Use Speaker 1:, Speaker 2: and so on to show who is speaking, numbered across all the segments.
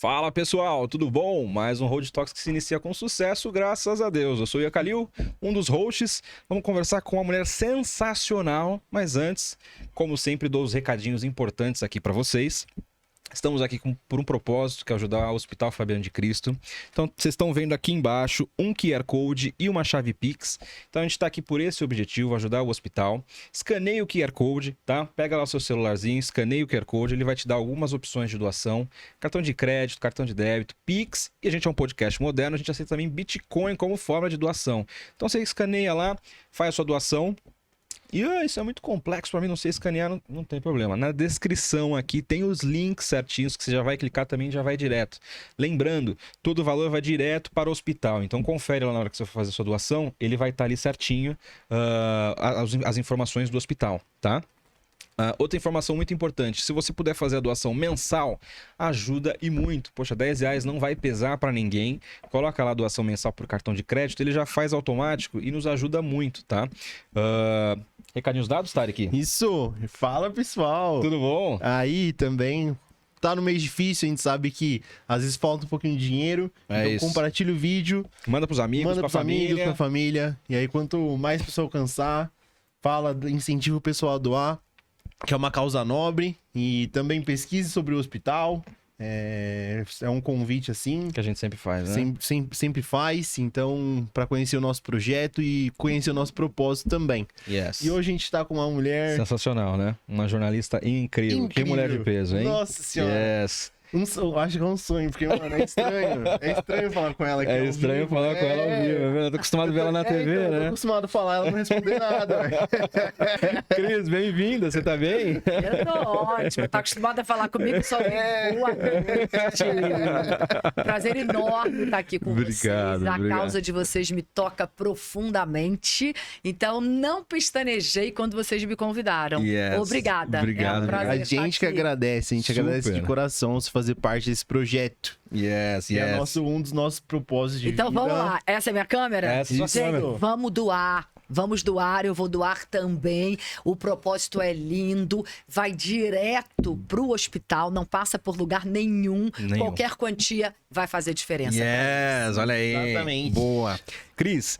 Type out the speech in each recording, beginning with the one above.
Speaker 1: Fala pessoal, tudo bom? Mais um Road Talks que se inicia com sucesso, graças a Deus. Eu sou o Ian Kalil, um dos hosts. Vamos conversar com uma mulher sensacional, mas antes, como sempre, dou os recadinhos importantes aqui para vocês. Estamos aqui por um propósito, que é ajudar o Hospital Fabiano de Cristo. Então, vocês estão vendo aqui embaixo um QR Code e uma chave Pix. Então, a gente está aqui por esse objetivo, ajudar o hospital. Escaneie o QR Code, tá? Pega lá o seu celularzinho, escaneie o QR Code, ele vai te dar algumas opções de doação. Cartão de crédito, cartão de débito, Pix. E a gente é um podcast moderno, a gente aceita também Bitcoin como forma de doação. Então, você escaneia lá, faz a sua doação. E isso é muito complexo para mim, não sei escanear, não tem problema. Na descrição aqui tem os links certinhos que você já vai clicar também e já vai direto. Lembrando, todo o valor vai direto para o hospital. Então confere lá na hora que você for fazer a sua doação, ele vai estar ali certinho as informações do hospital, tá? Outra informação muito importante, se você puder fazer a doação mensal, ajuda e muito. Poxa, R$10 não vai pesar para ninguém. Coloca lá a doação mensal por cartão de crédito, ele já faz automático e nos ajuda muito, tá? Recadinhos dados, Tarek?
Speaker 2: Isso! Fala, pessoal!
Speaker 1: Tudo bom?
Speaker 2: Aí também, tá no mês difícil, a gente sabe que às vezes falta um pouquinho de dinheiro. Então
Speaker 1: isso.
Speaker 2: Compartilha o vídeo.
Speaker 1: Manda pros amigos,
Speaker 2: manda pros amigos, pra família. E aí quanto mais pessoa alcançar, incentiva o pessoal a doar. Que é uma causa nobre, e também pesquise sobre o hospital, é um convite assim.
Speaker 1: Que a gente sempre faz, né?
Speaker 2: Sempre faz, então, para conhecer o nosso projeto e conhecer o nosso propósito também.
Speaker 1: Yes.
Speaker 2: E hoje a gente tá com uma mulher...
Speaker 1: Sensacional, né? Uma jornalista incrível. Que mulher de peso, hein?
Speaker 2: Nossa senhora!
Speaker 1: Yes.
Speaker 2: Eu acho que é um sonho, porque, mano, é estranho. É estranho falar com ela aqui.
Speaker 1: É estranho falar com ela ao vivo, eu tô acostumado a ver ela na TV,
Speaker 2: então,
Speaker 1: né?
Speaker 2: Eu tô acostumado a falar, ela não responder nada, velho.
Speaker 1: Cris, bem-vinda, você tá bem?
Speaker 3: Eu tô ótima, tá acostumada a falar comigo só boa noite. Prazer enorme estar aqui com vocês. A causa de vocês me toca profundamente, então não pestanejei quando vocês me convidaram.
Speaker 1: Yes.
Speaker 3: Obrigada.
Speaker 1: Obrigado.
Speaker 3: É um prazer
Speaker 2: A gente que agradece, agradece de coração se fazer parte desse projeto.
Speaker 1: Yes.
Speaker 2: É um dos nossos propósitos de vida.
Speaker 3: Então vamos lá, essa é a minha câmera?
Speaker 1: Essa é a sua câmera.
Speaker 3: Vamos doar. Vamos doar, eu vou doar também. O propósito é lindo, vai direto pro hospital, não passa por lugar nenhum. Qualquer quantia vai fazer diferença.
Speaker 1: Yes, olha aí.
Speaker 2: Exatamente.
Speaker 1: Boa. Cris,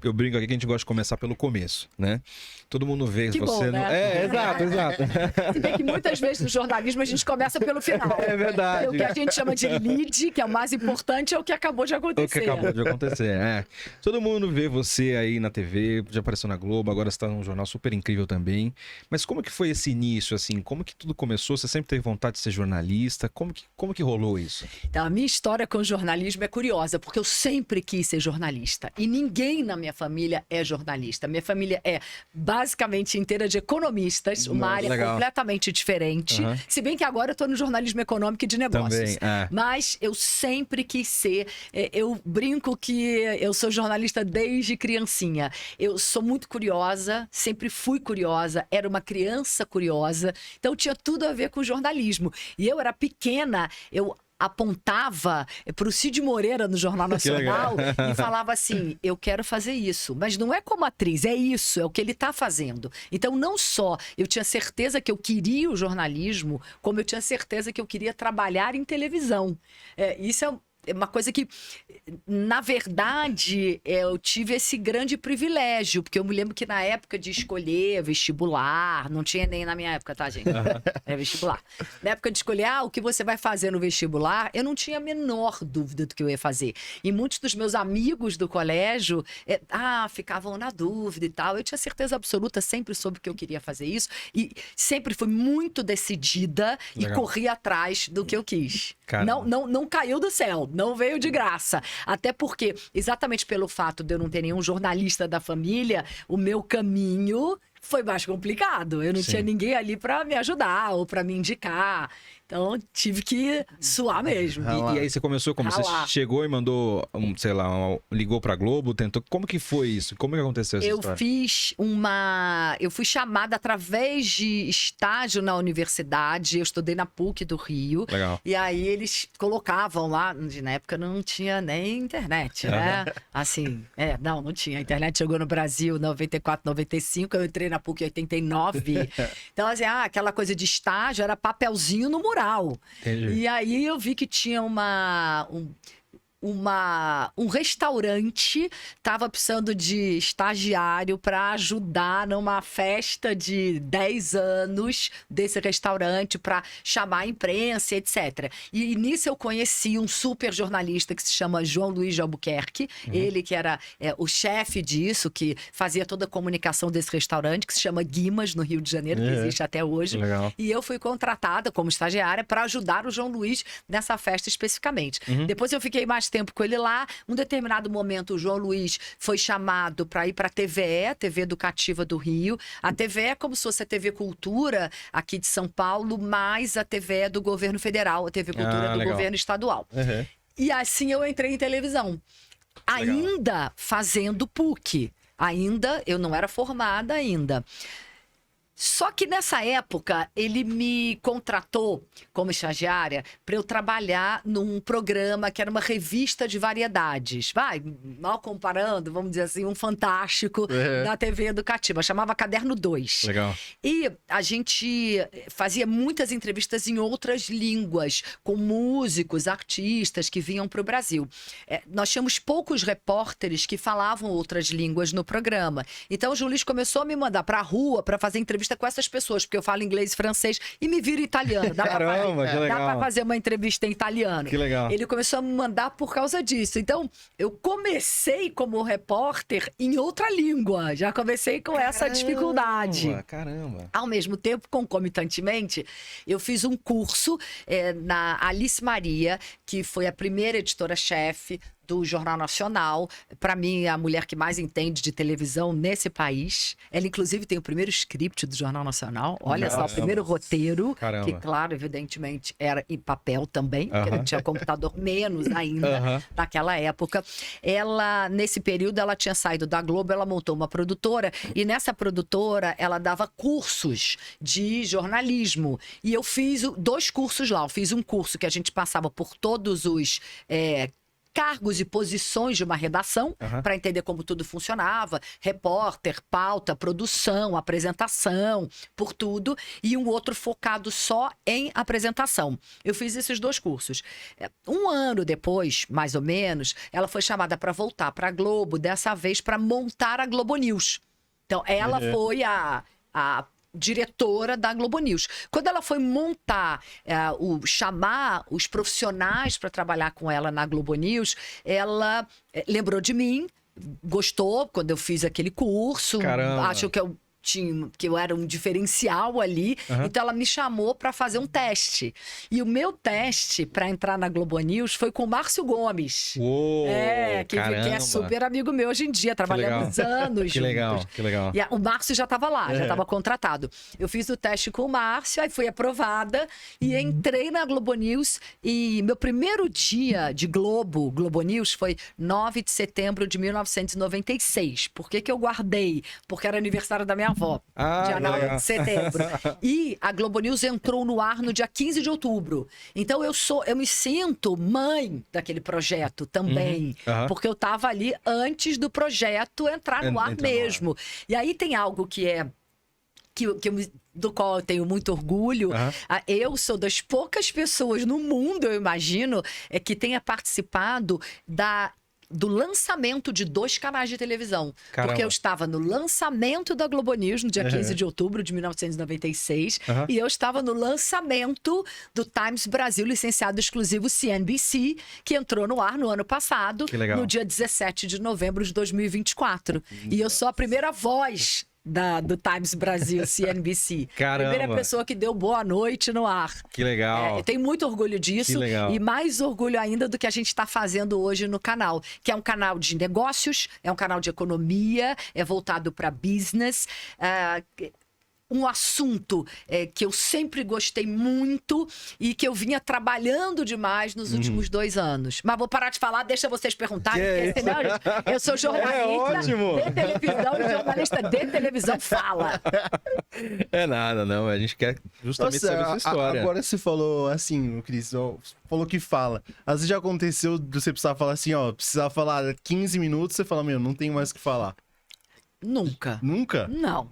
Speaker 1: eu brinco aqui que a gente gosta de começar pelo começo, né? Todo mundo vê
Speaker 3: que
Speaker 1: você...
Speaker 3: bom, né?
Speaker 1: Exato.
Speaker 3: Se bem que muitas vezes no jornalismo a gente começa pelo final.
Speaker 1: É verdade.
Speaker 3: O que a gente chama de lead, que é o mais importante, é o que acabou de acontecer.
Speaker 1: O que acabou de acontecer, Todo mundo vê você aí na TV, já apareceu na Globo, agora você tá num jornal super incrível também. Mas como que foi esse início, assim? Como que tudo começou? Você sempre teve vontade de ser jornalista? Como que rolou isso?
Speaker 3: Então, a minha história com o jornalismo é curiosa, porque eu sempre quis ser jornalista. E ninguém na minha família é jornalista. Minha família é basicamente inteira de economistas, uma área completamente diferente. Se bem que agora eu tô no jornalismo econômico e de negócios.
Speaker 1: Também,
Speaker 3: Mas eu sempre quis ser. Eu brinco que eu sou jornalista desde criancinha. Eu sou muito curiosa, sempre fui curiosa, era uma criança curiosa. Então tinha tudo a ver com jornalismo. E eu era pequena, eu apontava para o Cid Moreira no Jornal Nacional e falava assim, eu quero fazer isso, mas não é como atriz, é isso, é o que ele está fazendo. Então não só eu tinha certeza que eu queria o jornalismo, como eu tinha certeza que eu queria trabalhar em televisão. Isso é uma coisa que, na verdade, eu tive esse grande privilégio, porque eu me lembro que na época de escolher vestibular, não tinha nem na minha época, tá, gente? É vestibular. Na época de escolher, o que você vai fazer no vestibular, eu não tinha a menor dúvida do que eu ia fazer. E muitos dos meus amigos do colégio, ficavam na dúvida e tal. Eu tinha certeza absoluta, sempre soube que eu queria fazer isso, e sempre fui muito decidida e corri atrás do que eu quis. Não caiu do céu. Não veio de graça. Até porque, exatamente pelo fato de eu não ter nenhum jornalista da família, o meu caminho foi mais complicado. Eu não tinha ninguém ali para me ajudar ou para me indicar. Então, tive que suar mesmo.
Speaker 1: E aí você começou como? Você chegou e mandou, ligou pra Globo, tentou... Como que foi isso? Como que aconteceu essa história?
Speaker 3: Eu fui chamada através de estágio na universidade. Eu estudei na PUC do Rio.
Speaker 1: Legal.
Speaker 3: E aí eles colocavam lá... Na época não tinha nem internet, né? Assim, não tinha. A internet chegou no Brasil em 94, 95. Eu entrei na PUC em 89. Então, assim, aquela coisa de estágio era papelzinho no mural.
Speaker 1: Entendi.
Speaker 3: E aí eu vi que tinha um restaurante estava precisando de estagiário para ajudar numa festa de 10 anos desse restaurante para chamar a imprensa, etc. E nisso eu conheci um super jornalista que se chama João Luiz de Albuquerque, ele que era o chefe disso, que fazia toda a comunicação desse restaurante, que se chama Guimas, no Rio de Janeiro, que existe até hoje.
Speaker 1: Legal.
Speaker 3: E eu fui contratada como estagiária para ajudar o João Luiz nessa festa especificamente. Depois eu fiquei mais tempo com ele lá. Um determinado momento, o João Luiz foi chamado para ir para a TVE, a TV Educativa do Rio. A TVE é como se fosse a TV Cultura aqui de São Paulo, mais a TVE do governo federal, a TV Cultura do
Speaker 1: legal.
Speaker 3: governo estadual. E assim eu entrei em televisão. Ainda fazendo PUC. Ainda, eu não era formada ainda. Só que nessa época, ele me contratou como estagiária para eu trabalhar num programa que era uma revista de variedades. Mal comparando, vamos dizer assim, um Fantástico da TV Educativa. Chamava Caderno 2.
Speaker 1: Legal.
Speaker 3: E a gente fazia muitas entrevistas em outras línguas, com músicos, artistas que vinham para o Brasil. Nós tínhamos poucos repórteres que falavam outras línguas no programa. Então, o Julis começou a me mandar para a rua para fazer entrevista com essas pessoas, porque eu falo inglês e francês e me viro italiano.
Speaker 1: Caramba, que legal.
Speaker 3: Dá pra fazer uma entrevista em italiano.
Speaker 1: Que legal.
Speaker 3: Ele começou a me mandar por causa disso. Então, eu comecei como repórter em outra língua. Já comecei com essa dificuldade.
Speaker 1: Caramba.
Speaker 3: Ao mesmo tempo, concomitantemente, eu fiz um curso na Alice Maria, que foi a primeira editora-chefe do Jornal Nacional. Para mim, a mulher que mais entende de televisão nesse país. Ela, inclusive, tem o primeiro script do Jornal Nacional. Olha só, o primeiro roteiro.
Speaker 1: Caramba.
Speaker 3: Que, claro, evidentemente, era em papel também, porque não tinha computador menos ainda naquela época. Ela, nesse período, ela tinha saído da Globo, ela montou uma produtora, e nessa produtora, ela dava cursos de jornalismo. E eu fiz 2 cursos lá. Eu fiz um curso que a gente passava por todos os cargos e posições de uma redação, para entender como tudo funcionava, repórter, pauta, produção, apresentação, por tudo, e um outro focado só em apresentação. Eu fiz esses 2 cursos. Um ano depois, mais ou menos, ela foi chamada para voltar para a Globo, dessa vez para montar a Globo News. Então, ela foi a diretora da Globo News. Quando ela foi montar, chamar os profissionais para trabalhar com ela na Globo News, ela lembrou de mim, gostou quando eu fiz aquele curso,
Speaker 1: Caramba.
Speaker 3: achou que eu era um diferencial ali, então ela me chamou para fazer um teste. E o meu teste para entrar na Globo News foi com o Márcio Gomes.
Speaker 1: Uou,
Speaker 3: que é super amigo meu hoje em dia, trabalhamos anos
Speaker 1: Que legal,
Speaker 3: juntos.
Speaker 1: que legal.
Speaker 3: E o Márcio já estava lá, já estava contratado. Eu fiz o teste com o Márcio, aí fui aprovada e entrei na Globo News. E meu primeiro dia de Globo News, foi 9 de setembro de 1996. Por que eu guardei? Porque era aniversário da minha avó, dia 9 de setembro. E a Globo News entrou no ar no dia 15 de outubro. Então eu me sinto mãe daquele projeto também, porque eu estava ali antes do projeto entrar no ar mesmo. E aí tem algo do qual eu tenho muito orgulho. Eu sou das poucas pessoas no mundo, eu imagino, que tenha participado do lançamento de 2 canais de televisão.
Speaker 1: Caramba.
Speaker 3: Porque eu estava no lançamento da Globo News, no dia 15 de outubro de 1996, e eu estava no lançamento do Times Brasil, licenciado exclusivo CNBC, que entrou no ar no ano passado, no dia 17 de novembro de 2024. E eu sou a primeira voz do Times Brasil, CNBC.
Speaker 1: Caramba.
Speaker 3: Primeira pessoa que deu boa noite no ar.
Speaker 1: Que legal.
Speaker 3: Eu tenho muito orgulho disso.
Speaker 1: Que legal.
Speaker 3: E mais orgulho ainda do que a gente está fazendo hoje no canal, que é um canal de negócios, é um canal de economia, é voltado para business. Um assunto que eu sempre gostei muito e que eu vinha trabalhando demais nos últimos 2 anos. Mas vou parar de falar, deixa vocês perguntarem, porque senão eu sou jornalista de televisão e jornalista de televisão fala.
Speaker 1: É nada, não. A gente quer justamente saber essa história.
Speaker 2: Agora você falou assim, Cris, falou que fala. Às vezes já aconteceu de você precisar falar assim, precisar falar 15 minutos, você fala, não tem mais o que falar.
Speaker 3: Nunca.
Speaker 2: Nunca?
Speaker 3: Não.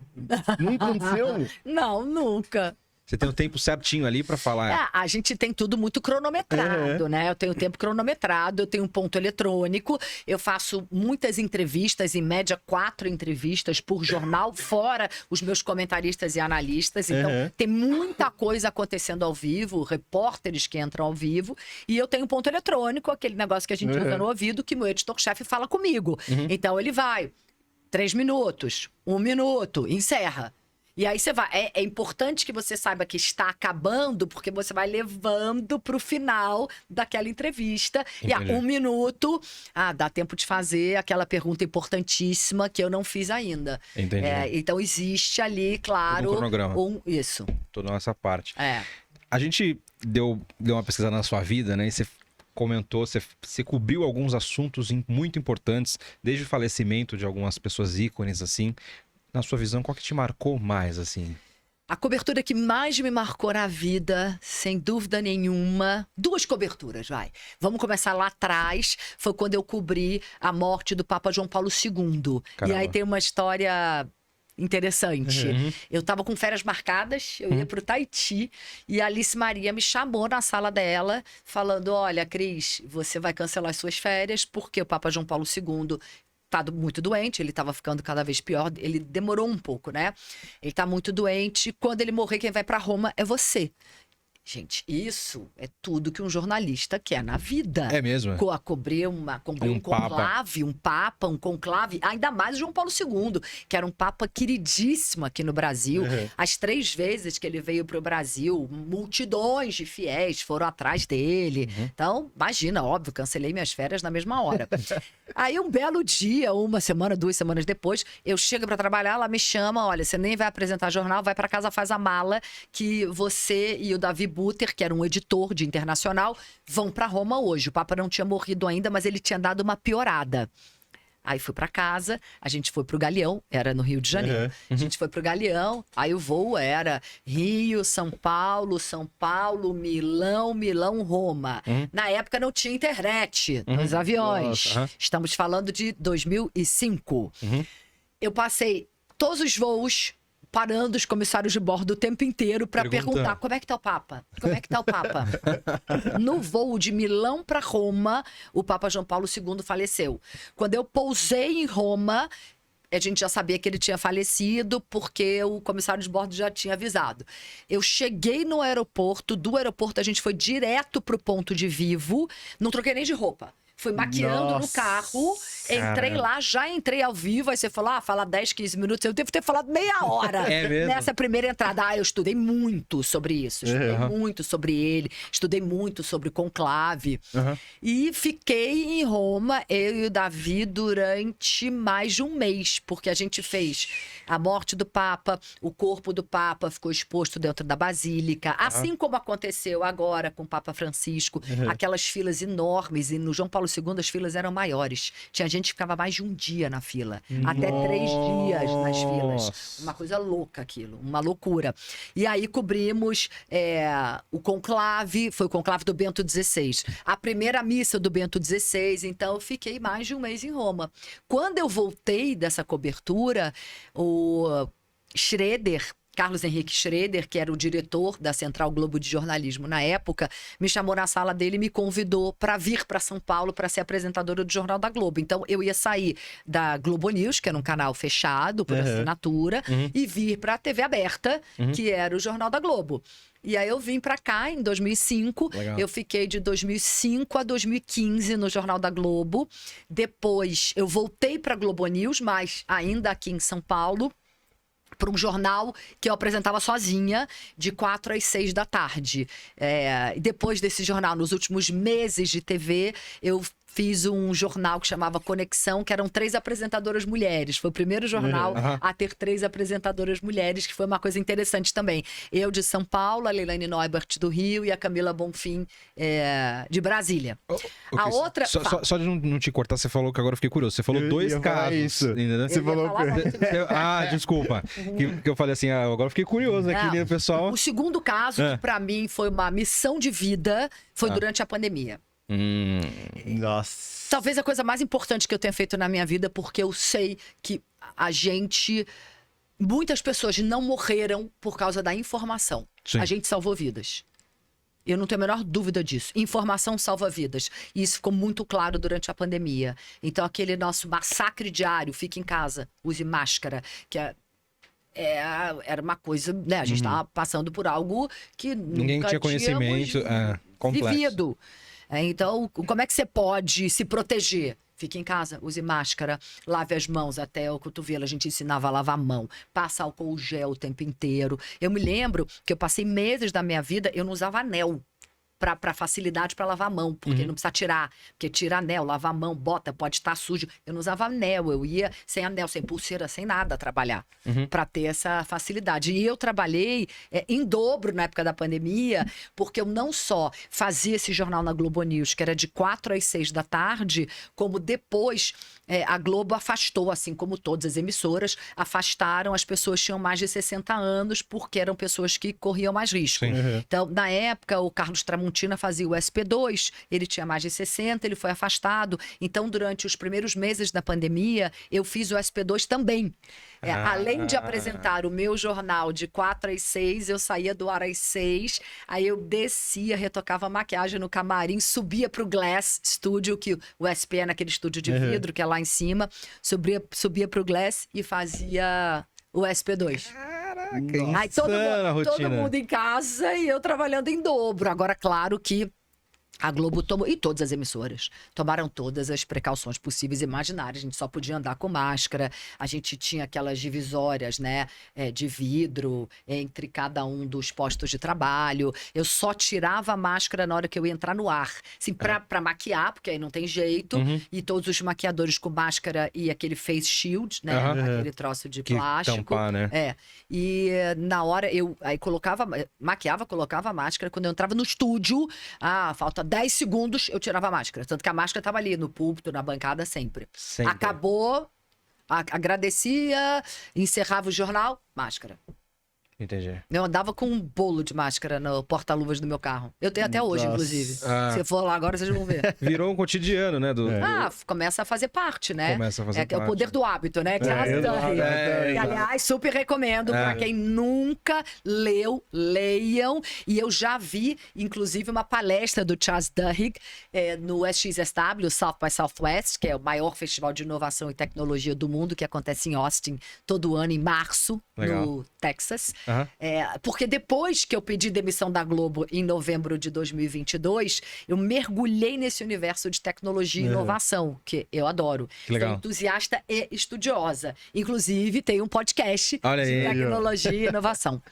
Speaker 2: Nunca aconteceu?
Speaker 3: Não, nunca.
Speaker 1: Você tem o tempo certinho ali pra falar.
Speaker 3: A gente tem tudo muito cronometrado, né? Eu tenho tempo cronometrado, eu tenho um ponto eletrônico, eu faço muitas entrevistas, em média 4 entrevistas por jornal, fora os meus comentaristas e analistas. Então, tem muita coisa acontecendo ao vivo, repórteres que entram ao vivo, e eu tenho um ponto eletrônico, aquele negócio que a gente usa no ouvido, que meu editor-chefe fala comigo. Então, ele vai, 3 minutos, 1 minuto, encerra. E aí você vai. É importante que você saiba que está acabando, porque você vai levando para o final daquela entrevista.
Speaker 1: Entendi.
Speaker 3: E 1 minuto, dá tempo de fazer aquela pergunta importantíssima que eu não fiz ainda.
Speaker 1: Entendi.
Speaker 3: Então existe ali, claro.
Speaker 1: Todo um cronograma.
Speaker 3: Isso.
Speaker 1: Toda essa parte.
Speaker 3: É.
Speaker 1: A gente deu uma pesquisada na sua vida, né? E você comentou, você cobriu alguns assuntos muito importantes, desde o falecimento de algumas pessoas ícones, assim. Na sua visão, qual que te marcou mais, assim?
Speaker 3: A cobertura que mais me marcou na vida, sem dúvida nenhuma, 2 coberturas, vai. Vamos começar lá atrás, foi quando eu cobri a morte do Papa João Paulo II.
Speaker 1: Caramba.
Speaker 3: E aí tem uma história interessante. Eu estava com férias marcadas, eu ia para o Tahiti, e a Alice Maria me chamou na sala dela, falando, olha, Cris, você vai cancelar as suas férias, porque o Papa João Paulo II... tá muito doente, ele estava ficando cada vez pior, ele demorou um pouco, né? Ele tá muito doente, quando ele morrer, quem vai para Roma é você. Gente, isso é tudo que um jornalista quer na vida.
Speaker 1: É mesmo?
Speaker 3: Cobrir um conclave, um papa, um conclave, ainda mais o João Paulo II, que era um papa queridíssimo aqui no Brasil. As 3 vezes que ele veio para o Brasil, multidões de fiéis foram atrás dele. Então, imagina, óbvio, cancelei minhas férias na mesma hora. Aí, um belo dia, 1 semana, 2 semanas depois, eu chego para trabalhar, ela me chama, olha, você nem vai apresentar jornal, vai para casa, faz a mala, que você e o Davi Buter, que era um editor de internacional, vão para Roma hoje. O Papa não tinha morrido ainda, mas ele tinha dado uma piorada. Aí fui para casa, a gente foi pro Galeão, era no Rio de Janeiro. A gente foi pro Galeão, aí o voo era Rio, São Paulo, Milão, Roma. Na época não tinha internet nos aviões. Estamos falando de 2005. Eu passei todos os voos parando os comissários de bordo o tempo inteiro para perguntar como é que tá o Papa? Como é que tá o Papa? No voo de Milão para Roma, o Papa João Paulo II faleceu. Quando eu pousei em Roma, a gente já sabia que ele tinha falecido porque o comissário de bordo já tinha avisado. Eu cheguei no aeroporto, do aeroporto a gente foi direto pro ponto de Vivo, não troquei nem de roupa. Fui maquiando no carro, entrei lá, já entrei ao vivo. Aí você falou, fala 10, 15 minutos. Eu devo ter falado meia hora nessa primeira entrada. Eu estudei muito sobre isso. Estudei muito sobre ele. Estudei muito sobre o conclave. E fiquei em Roma, eu e o Davi, durante mais de 1 mês. Porque a gente fez a morte do Papa, o corpo do Papa ficou exposto dentro da Basílica. Assim como aconteceu agora com o Papa Francisco. Aquelas filas enormes. E no João Paulo II as filas eram maiores. Tinha gente que ficava mais de 1 dia na fila. Até 3 dias nas filas. Uma coisa louca aquilo. Uma loucura. E aí cobrimos o conclave. Foi o conclave do Bento XVI. A primeira missa do Bento XVI. Então eu fiquei mais de 1 mês em Roma. Quando eu voltei dessa cobertura, o Schroeder, Carlos Henrique Schroeder, que era o diretor da Central Globo de Jornalismo na época, me chamou na sala dele e me convidou para vir para São Paulo para ser apresentadora do Jornal da Globo. Então, eu ia sair da Globo News, que era um canal fechado por assinatura, e vir para a TV aberta, que era o Jornal da Globo. E aí eu vim para cá em 2005.
Speaker 1: Legal.
Speaker 3: Eu fiquei de 2005 a 2015 no Jornal da Globo. Depois eu voltei para a Globo News, mas ainda aqui em São Paulo, para um jornal que eu apresentava sozinha, de 4 às 6 da tarde. Depois desse jornal, nos últimos meses de TV, eu fiz um jornal que chamava Conexão, que eram 3 apresentadoras mulheres. Foi o primeiro jornal a ter 3 apresentadoras mulheres, que foi uma coisa interessante também. Eu de São Paulo, a Leilane Neubert do Rio e a Camila Bonfim de Brasília. A outra...
Speaker 1: Só de não te cortar, você falou que agora eu fiquei curioso. Você falou
Speaker 2: Eu
Speaker 1: 2
Speaker 2: ia falar
Speaker 1: casos.
Speaker 2: isso.
Speaker 1: Entendeu?
Speaker 2: Você falou...
Speaker 1: Desculpa. Que eu falei assim, agora eu fiquei curioso aqui, né, pessoal?
Speaker 3: O segundo caso, que pra mim foi uma missão de vida, foi durante a pandemia.
Speaker 2: Nossa.
Speaker 3: Talvez a coisa mais importante que eu tenha feito na minha vida, porque eu sei que muitas pessoas não morreram por causa da informação.
Speaker 1: Sim.
Speaker 3: A gente salvou vidas. Eu não tenho a menor dúvida disso. Informação salva vidas. E isso ficou muito claro durante a pandemia. Então, aquele nosso massacre diário, fique em casa, use máscara, que era uma coisa, né? A gente estava passando por algo que
Speaker 1: Ninguém
Speaker 3: nunca
Speaker 1: tinha conhecimento complexo.
Speaker 3: vivido. Então, como é que você pode se proteger? Fique em casa, use máscara, lave as mãos até o cotovelo. A gente ensinava a lavar a mão, passa álcool gel o tempo inteiro. Eu me lembro que eu passei meses da minha vida, eu não usava anel para facilidade para lavar a mão, porque não precisa tirar. Porque tira anel, lava a mão, bota, pode estar sujo. Eu não usava anel, eu ia sem anel, sem pulseira, sem nada trabalhar, para ter essa facilidade. E eu trabalhei em dobro na época da pandemia, porque eu não só fazia esse jornal na Globo News, que era de 4 às 6 da tarde, como depois a Globo afastou, assim como todas as emissoras, afastaram as pessoas que tinham mais de 60 anos, porque eram pessoas que corriam mais risco.
Speaker 1: Sim.
Speaker 3: Então, na época, o Carlos Tramontina fazia o SP2, ele tinha mais de 60, ele foi afastado. Então, durante os primeiros meses da pandemia, eu fiz o SP2 também. Além de apresentar o meu jornal de 4 às 6, eu saía do ar às 6, aí eu descia, retocava a maquiagem no camarim, subia pro Glass Studio, que o SP é naquele estúdio de vidro, que é lá em cima, subia pro Glass e fazia o SP2.
Speaker 1: Caraca,
Speaker 3: Aí todo mundo em casa e eu trabalhando em dobro. Agora, claro que a Globo tomou, e todas as emissoras, tomaram todas as precauções possíveis e imaginárias. A gente só podia andar com máscara, a gente tinha aquelas divisórias, né, de vidro entre cada um dos postos de trabalho. Eu só tirava a máscara na hora que eu ia entrar no ar. Assim, pra maquiar, porque aí não tem jeito. E todos os maquiadores com máscara e aquele face shield, né, aquele troço de
Speaker 1: Que
Speaker 3: plástico.
Speaker 1: tampar, né?
Speaker 3: E na hora eu aí maquiava, colocava a máscara. Quando eu entrava no estúdio, falta 10 segundos, eu tirava a máscara. Tanto que a máscara tava ali no púlpito, na bancada, sempre.
Speaker 1: Sempre.
Speaker 3: Acabou, agradecia, encerrava o jornal, máscara.
Speaker 1: Entendi.
Speaker 3: Eu andava com um bolo de máscara no porta-luvas do meu carro. Eu tenho até hoje,
Speaker 2: Nossa.
Speaker 3: inclusive. Se for lá agora, vocês vão ver.
Speaker 1: Virou um cotidiano, né?
Speaker 3: Começa a fazer parte, né?
Speaker 1: Começa a fazer
Speaker 3: É o
Speaker 1: parte.
Speaker 3: poder do hábito, né? Que aliás, super recomendo para quem nunca leu, leiam. E eu já vi, inclusive, uma palestra do Charles Duhigg no SXSW, South by Southwest, que é o maior festival de inovação e tecnologia do mundo, que acontece em Austin todo ano, em março, no Texas. Porque depois que eu pedi demissão da Globo em novembro de 2022, eu mergulhei nesse universo de tecnologia e inovação, que eu adoro.
Speaker 1: Que legal.
Speaker 3: Sou entusiasta e estudiosa. Inclusive, tem um podcast
Speaker 1: Olha
Speaker 3: de
Speaker 1: aí.
Speaker 3: tecnologia e inovação,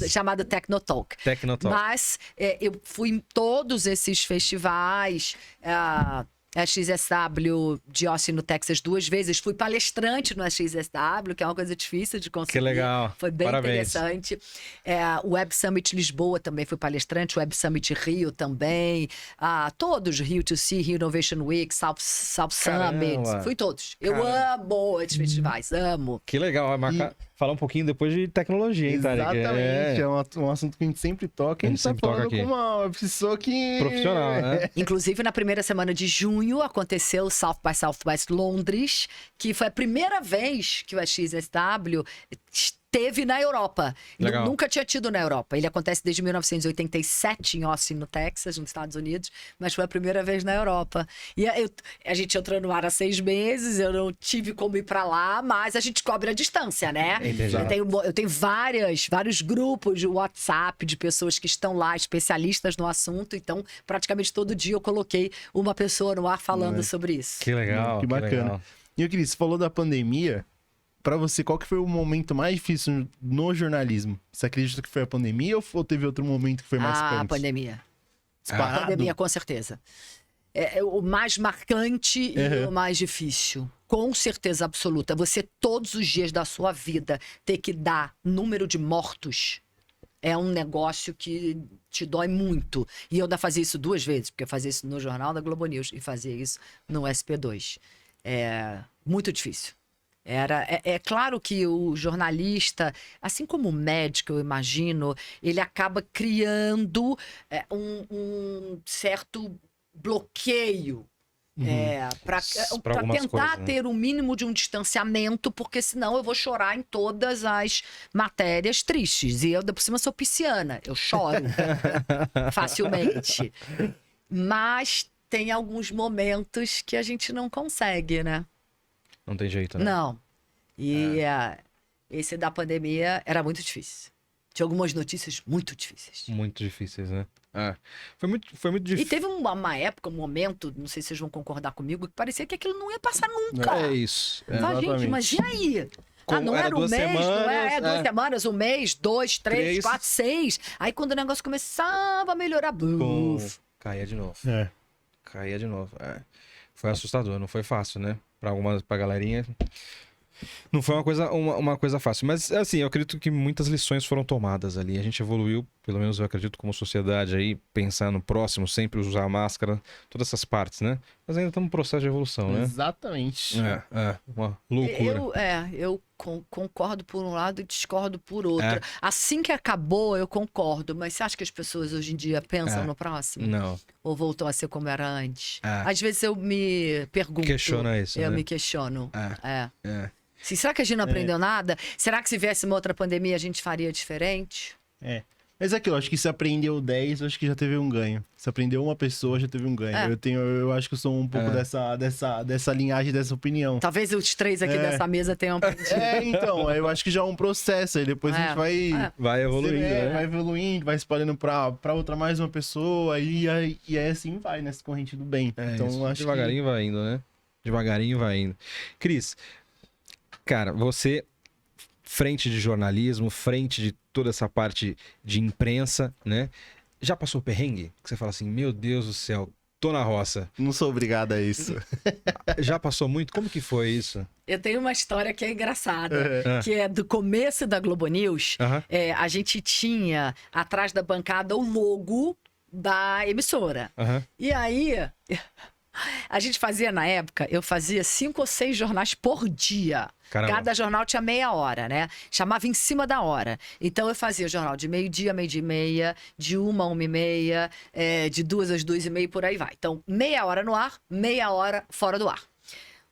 Speaker 3: chamado Tecnotalk.
Speaker 1: Tecnotalk.
Speaker 3: Mas eu fui em todos esses festivais, a XSW de Austin, no Texas, 2 vezes. Fui palestrante no XSW, que é uma coisa difícil de conseguir.
Speaker 1: Que legal.
Speaker 3: Foi bem
Speaker 1: Parabéns.
Speaker 3: interessante. O Web Summit Lisboa também fui palestrante, o Web Summit Rio também. Todos, Rio to See, Rio Innovation Week, South Summit. Fui todos. Eu amo esses festivais, amo.
Speaker 1: Que legal. Falar um pouquinho depois de tecnologia, hein, Tarek?
Speaker 2: Exatamente, é um assunto que a gente sempre toca. A gente tá
Speaker 1: sempre toca
Speaker 2: falando
Speaker 1: aqui.
Speaker 2: com uma pessoa que...
Speaker 1: Profissional, né?
Speaker 3: Inclusive, na primeira semana de junho, aconteceu o South by Southwest Londres, que foi a primeira vez que o XSW esteve na Europa.
Speaker 1: Legal.
Speaker 3: Nunca tinha tido na Europa. Ele acontece desde 1987 em Austin, no Texas, nos Estados Unidos, mas foi a primeira vez na Europa. E a gente entrou no ar há 6 meses, eu não tive como ir para lá, mas a gente cobre a distância, né?
Speaker 1: Entendi.
Speaker 3: Eu tenho vários grupos de WhatsApp de pessoas que estão lá, especialistas no assunto, então praticamente todo dia eu coloquei uma pessoa no ar falando sobre isso.
Speaker 1: Que legal.
Speaker 2: Que bacana.
Speaker 1: legal.
Speaker 2: E eu queria, você falou da pandemia. Pra você, qual que foi o momento mais difícil no jornalismo? Você acredita que foi a pandemia ou teve outro momento que foi mais
Speaker 3: A
Speaker 2: punk?
Speaker 3: pandemia.
Speaker 2: Disparado?
Speaker 3: A pandemia, com certeza. É o mais marcante e o mais difícil. Com certeza absoluta. Você, todos os dias da sua vida, ter que dar número de mortos é um negócio que te dói muito. E eu ainda fazia isso 2 vezes, porque eu fazia isso no Jornal da Globo News e fazia isso no SP2. É muito difícil. É claro que o jornalista, assim como o médico, eu imagino, ele acaba criando um certo bloqueio
Speaker 1: Pra
Speaker 3: Para
Speaker 1: algumas
Speaker 3: tentar
Speaker 1: coisas, né?
Speaker 3: ter o mínimo de um distanciamento, porque senão eu vou chorar em todas as matérias tristes. E eu, ainda por cima, sou pisciana, eu choro facilmente. Mas tem alguns momentos que a gente não consegue, né?
Speaker 1: Não tem jeito, né?
Speaker 3: Não. E esse da pandemia era muito difícil. Tinha algumas notícias muito difíceis.
Speaker 1: Muito difíceis, né? Foi muito
Speaker 3: E
Speaker 1: difícil.
Speaker 3: teve uma época, um momento, não sei se vocês vão concordar comigo, que parecia que aquilo não ia passar nunca.
Speaker 1: É isso.
Speaker 3: Fala, gente, mas e aí? Não
Speaker 1: Era
Speaker 3: era um
Speaker 1: 2
Speaker 3: mês, não
Speaker 1: semanas,
Speaker 3: é? 2 semanas, um mês, 2, 3,
Speaker 1: 3.
Speaker 3: 4, 6. Aí quando o negócio começava a melhorar,
Speaker 1: Pum,
Speaker 3: buf.
Speaker 1: caía de novo.
Speaker 2: É.
Speaker 1: Caía de novo. Foi assustador, não foi fácil, né? Pra galerinha. Não foi uma coisa fácil. Mas, assim, eu acredito que muitas lições foram tomadas ali. A gente evoluiu, pelo menos eu acredito, como sociedade aí, pensar no próximo, sempre usar máscara, todas essas partes, né? Mas ainda estamos em processo de evolução, né?
Speaker 2: Exatamente.
Speaker 1: Uma loucura.
Speaker 3: Eu concordo por um lado e discordo por outro.
Speaker 1: É.
Speaker 3: Assim que acabou, eu concordo. Mas você acha que as pessoas hoje em dia pensam no próximo?
Speaker 1: Não.
Speaker 3: Ou voltou a ser como era antes?
Speaker 1: É.
Speaker 3: Às vezes eu me pergunto.
Speaker 1: Questiona isso,
Speaker 3: Eu
Speaker 1: né?
Speaker 3: me questiono.
Speaker 1: É.
Speaker 3: Será que a gente não aprendeu nada? Será que se viesse uma outra pandemia a gente faria diferente?
Speaker 2: É. Mas é aquilo, acho que se aprendeu 10, acho que já teve um ganho. Se aprendeu uma pessoa, já teve um ganho.
Speaker 3: É.
Speaker 2: Eu acho que eu sou um pouco dessa linhagem, dessa opinião.
Speaker 3: Talvez os 3 aqui dessa mesa tenham aprendido.
Speaker 2: Então, eu acho que já é um processo. Aí depois a gente vai...
Speaker 1: Vai evoluindo, né?
Speaker 2: Vai evoluindo, vai espalhando pra outra mais uma pessoa. E aí assim vai, nessa corrente do bem. Então,
Speaker 1: Isso.
Speaker 2: acho
Speaker 1: Devagarinho vai indo, né? Devagarinho vai indo. Cris, cara, você, frente de jornalismo, frente de toda essa parte de imprensa, né? Já passou perrengue? Que você fala assim, meu Deus do céu, tô na roça.
Speaker 2: que não sou obrigado a isso.
Speaker 1: Já passou muito? Como que foi isso?
Speaker 3: Eu tenho uma história que é engraçada, que é do começo da Globo News.
Speaker 1: Aham.
Speaker 3: A gente tinha atrás da bancada o logo da emissora.
Speaker 1: Aham.
Speaker 3: E aí, a gente fazia na época, eu fazia 5 ou 6 jornais por dia.
Speaker 1: Caramba.
Speaker 3: Cada jornal tinha meia hora, né? Chamava em cima da hora. Então eu fazia jornal de meio-dia, meio-dia e meia, de 1 a 1h30, de 2 às 2h30 e por aí vai. Então, meia hora no ar, meia hora fora do ar.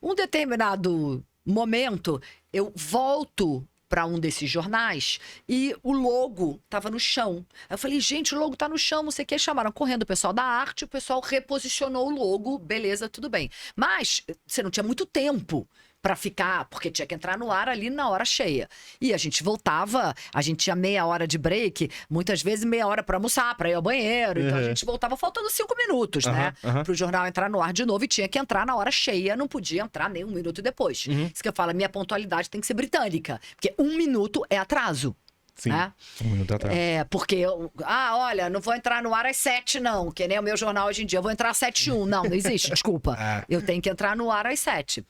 Speaker 3: Um determinado momento, eu volto para um desses jornais e o logo estava no chão. Eu falei, gente, o logo tá no chão, não sei o que. Chamaram correndo o pessoal da arte, o pessoal reposicionou o logo, beleza, tudo bem. Mas você não tinha muito tempo para ficar, porque tinha que entrar no ar ali na hora cheia. E a gente voltava, a gente tinha meia hora de break, muitas vezes meia hora para almoçar, para ir ao banheiro. Então a gente voltava faltando 5 minutos, né? Para o jornal entrar no ar de novo e tinha que entrar na hora cheia, não podia entrar nem 1 minuto depois. Isso que eu falo, minha pontualidade tem que ser britânica, porque 1 minuto é atraso.
Speaker 2: Sim.
Speaker 3: Né?
Speaker 1: 1 minuto atrás.
Speaker 3: Porque olha, não vou entrar no ar às 7 não, que nem o meu jornal hoje em dia, eu vou entrar às 7h01. Não existe, desculpa. Eu tenho que entrar no ar às 7.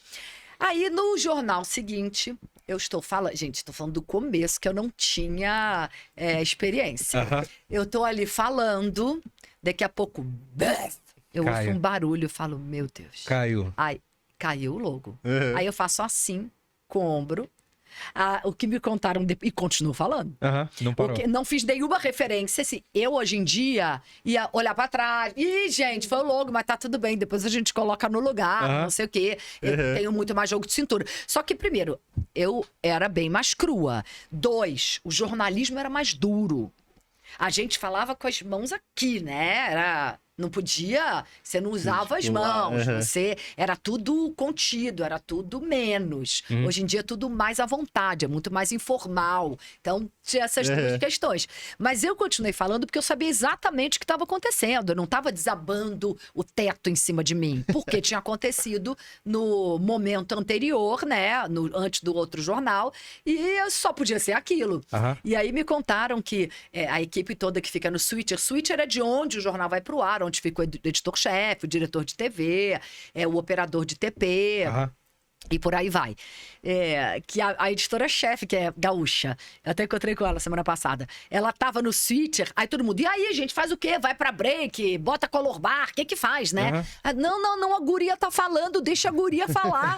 Speaker 3: Aí, no jornal seguinte, eu estou falando... Gente, estou falando do começo, que eu não tinha experiência. Eu estou ali falando, daqui a pouco... Eu ouço um barulho, eu falo, meu Deus.
Speaker 1: Caiu.
Speaker 3: Aí, caiu o logo. Aí eu faço assim, com o ombro. O que me contaram e continuo falando.
Speaker 1: Não parou.
Speaker 3: Porque não fiz nenhuma referência. Assim, eu, hoje em dia, ia olhar pra trás. Ih, gente, foi o logo, mas tá tudo bem. Depois a gente coloca no lugar, não sei o quê. Eu tenho muito mais jogo de cintura. Só que, primeiro, eu era bem mais crua. 2, o jornalismo era mais duro. A gente falava com as mãos aqui, né? Não podia, você não usava as mãos, você era tudo contido, era tudo menos. Hoje em dia é tudo mais à vontade, é muito mais informal. Então, tinha essas 2 questões. Mas eu continuei falando porque eu sabia exatamente o que estava acontecendo. Eu não estava desabando o teto em cima de mim, porque tinha acontecido no momento anterior, né? Antes do outro jornal, e só podia ser aquilo. E aí me contaram que a equipe toda que fica no switcher é de onde o jornal vai pro ar, onde fica o editor-chefe, o diretor de TV, o operador de TP. E por aí vai. Que a editora-chefe, que é gaúcha, eu até encontrei com ela semana passada. Ela tava no switcher, aí todo mundo, e aí, gente, faz o quê? Vai pra break, bota color bar, o que faz, né? Não, a guria tá falando, deixa a guria falar.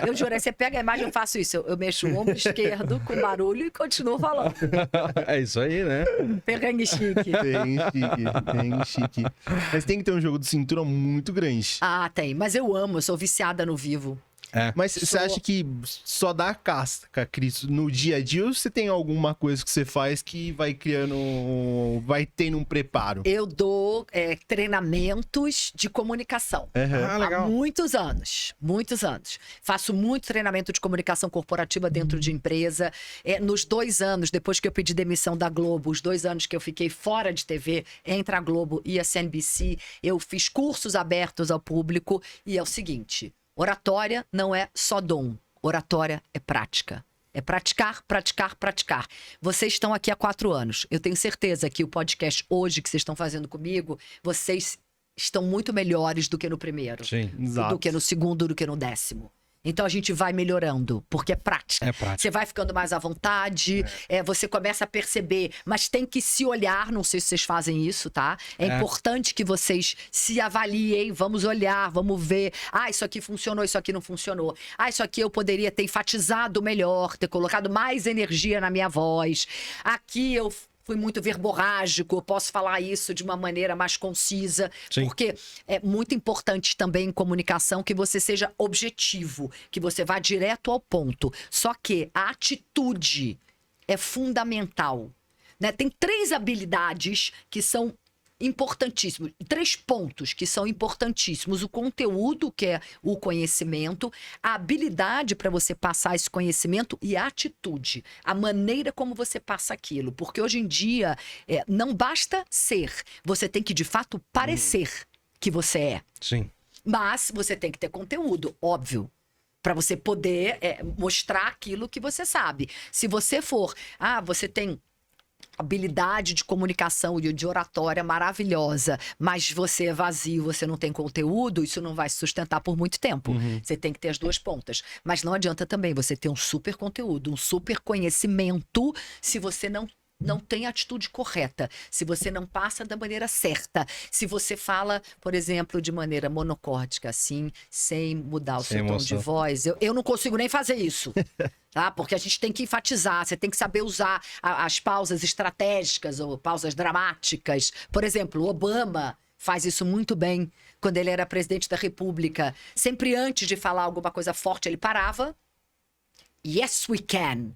Speaker 3: Eu juro, aí você pega a imagem, eu faço isso. Eu mexo o ombro esquerdo com barulho e continuo falando.
Speaker 1: É isso aí, né?
Speaker 3: Perrengue chique.
Speaker 2: Bem chique. Mas tem que ter um jogo de cintura muito grande.
Speaker 3: Ah, tem. Mas eu amo, eu sou viciada no vivo.
Speaker 2: Mas você acha que só dá casca, Cris, no dia a dia, ou você tem alguma coisa que você faz que vai criando, vai tendo um preparo?
Speaker 3: Eu dou treinamentos de comunicação.
Speaker 1: Legal.
Speaker 3: Há muitos anos. Faço muito treinamento de comunicação corporativa dentro de empresa. Nos 2 anos, depois que eu pedi demissão da Globo, os 2 anos que eu fiquei fora de TV, entre a Globo e a CNBC, eu fiz cursos abertos ao público e é o seguinte... Oratória não é só dom. Oratória é prática. É praticar, praticar, praticar. Vocês estão aqui há 4 anos. Eu tenho certeza que o podcast hoje que vocês estão fazendo comigo, vocês estão muito melhores do que no primeiro.
Speaker 1: Sim.
Speaker 2: Exato.
Speaker 3: Do que no segundo, do que no 10º. Então a gente vai melhorando, porque é prática.
Speaker 1: É prática.
Speaker 3: Você vai ficando mais à vontade, você começa a perceber, mas tem que se olhar, não sei se vocês fazem isso, tá? É importante que vocês se avaliem, vamos olhar, vamos ver. Ah, isso aqui funcionou, isso aqui não funcionou. Ah, isso aqui eu poderia ter enfatizado melhor, ter colocado mais energia na minha voz. Aqui eu fui muito verborrágico, eu posso falar isso de uma maneira mais concisa.
Speaker 1: Sim.
Speaker 3: Porque é muito importante também em comunicação que você seja objetivo, que você vá direto ao ponto. Só que a atitude é fundamental, né? Tem 3 habilidades que são importantíssimos, 3 pontos que são importantíssimos: o conteúdo, que é o conhecimento, a habilidade para você passar esse conhecimento e a atitude, a maneira como você passa aquilo, porque hoje em dia não basta ser, você tem que de fato parecer que você é,
Speaker 1: Sim.
Speaker 3: mas você tem que ter conteúdo, óbvio, para você poder mostrar aquilo que você sabe. Se você for, você tem habilidade de comunicação e de oratória maravilhosa, mas você é vazio, você não tem conteúdo, isso não vai se sustentar por muito tempo. Você tem que ter as 2 pontas. Mas não adianta também você ter um super conteúdo, um super conhecimento, se você não tem a atitude correta, se você não passa da maneira certa, se você fala, por exemplo, de maneira monocórdica, assim, sem mudar o
Speaker 1: Sem
Speaker 3: seu tom
Speaker 1: emoção.
Speaker 3: de voz. Eu não consigo nem fazer isso. Tá? Porque a gente tem que enfatizar, você tem que saber usar as pausas estratégicas ou pausas dramáticas. Por exemplo, o Obama faz isso muito bem quando ele era presidente da República. Sempre antes de falar alguma coisa forte, ele parava. Yes, we can.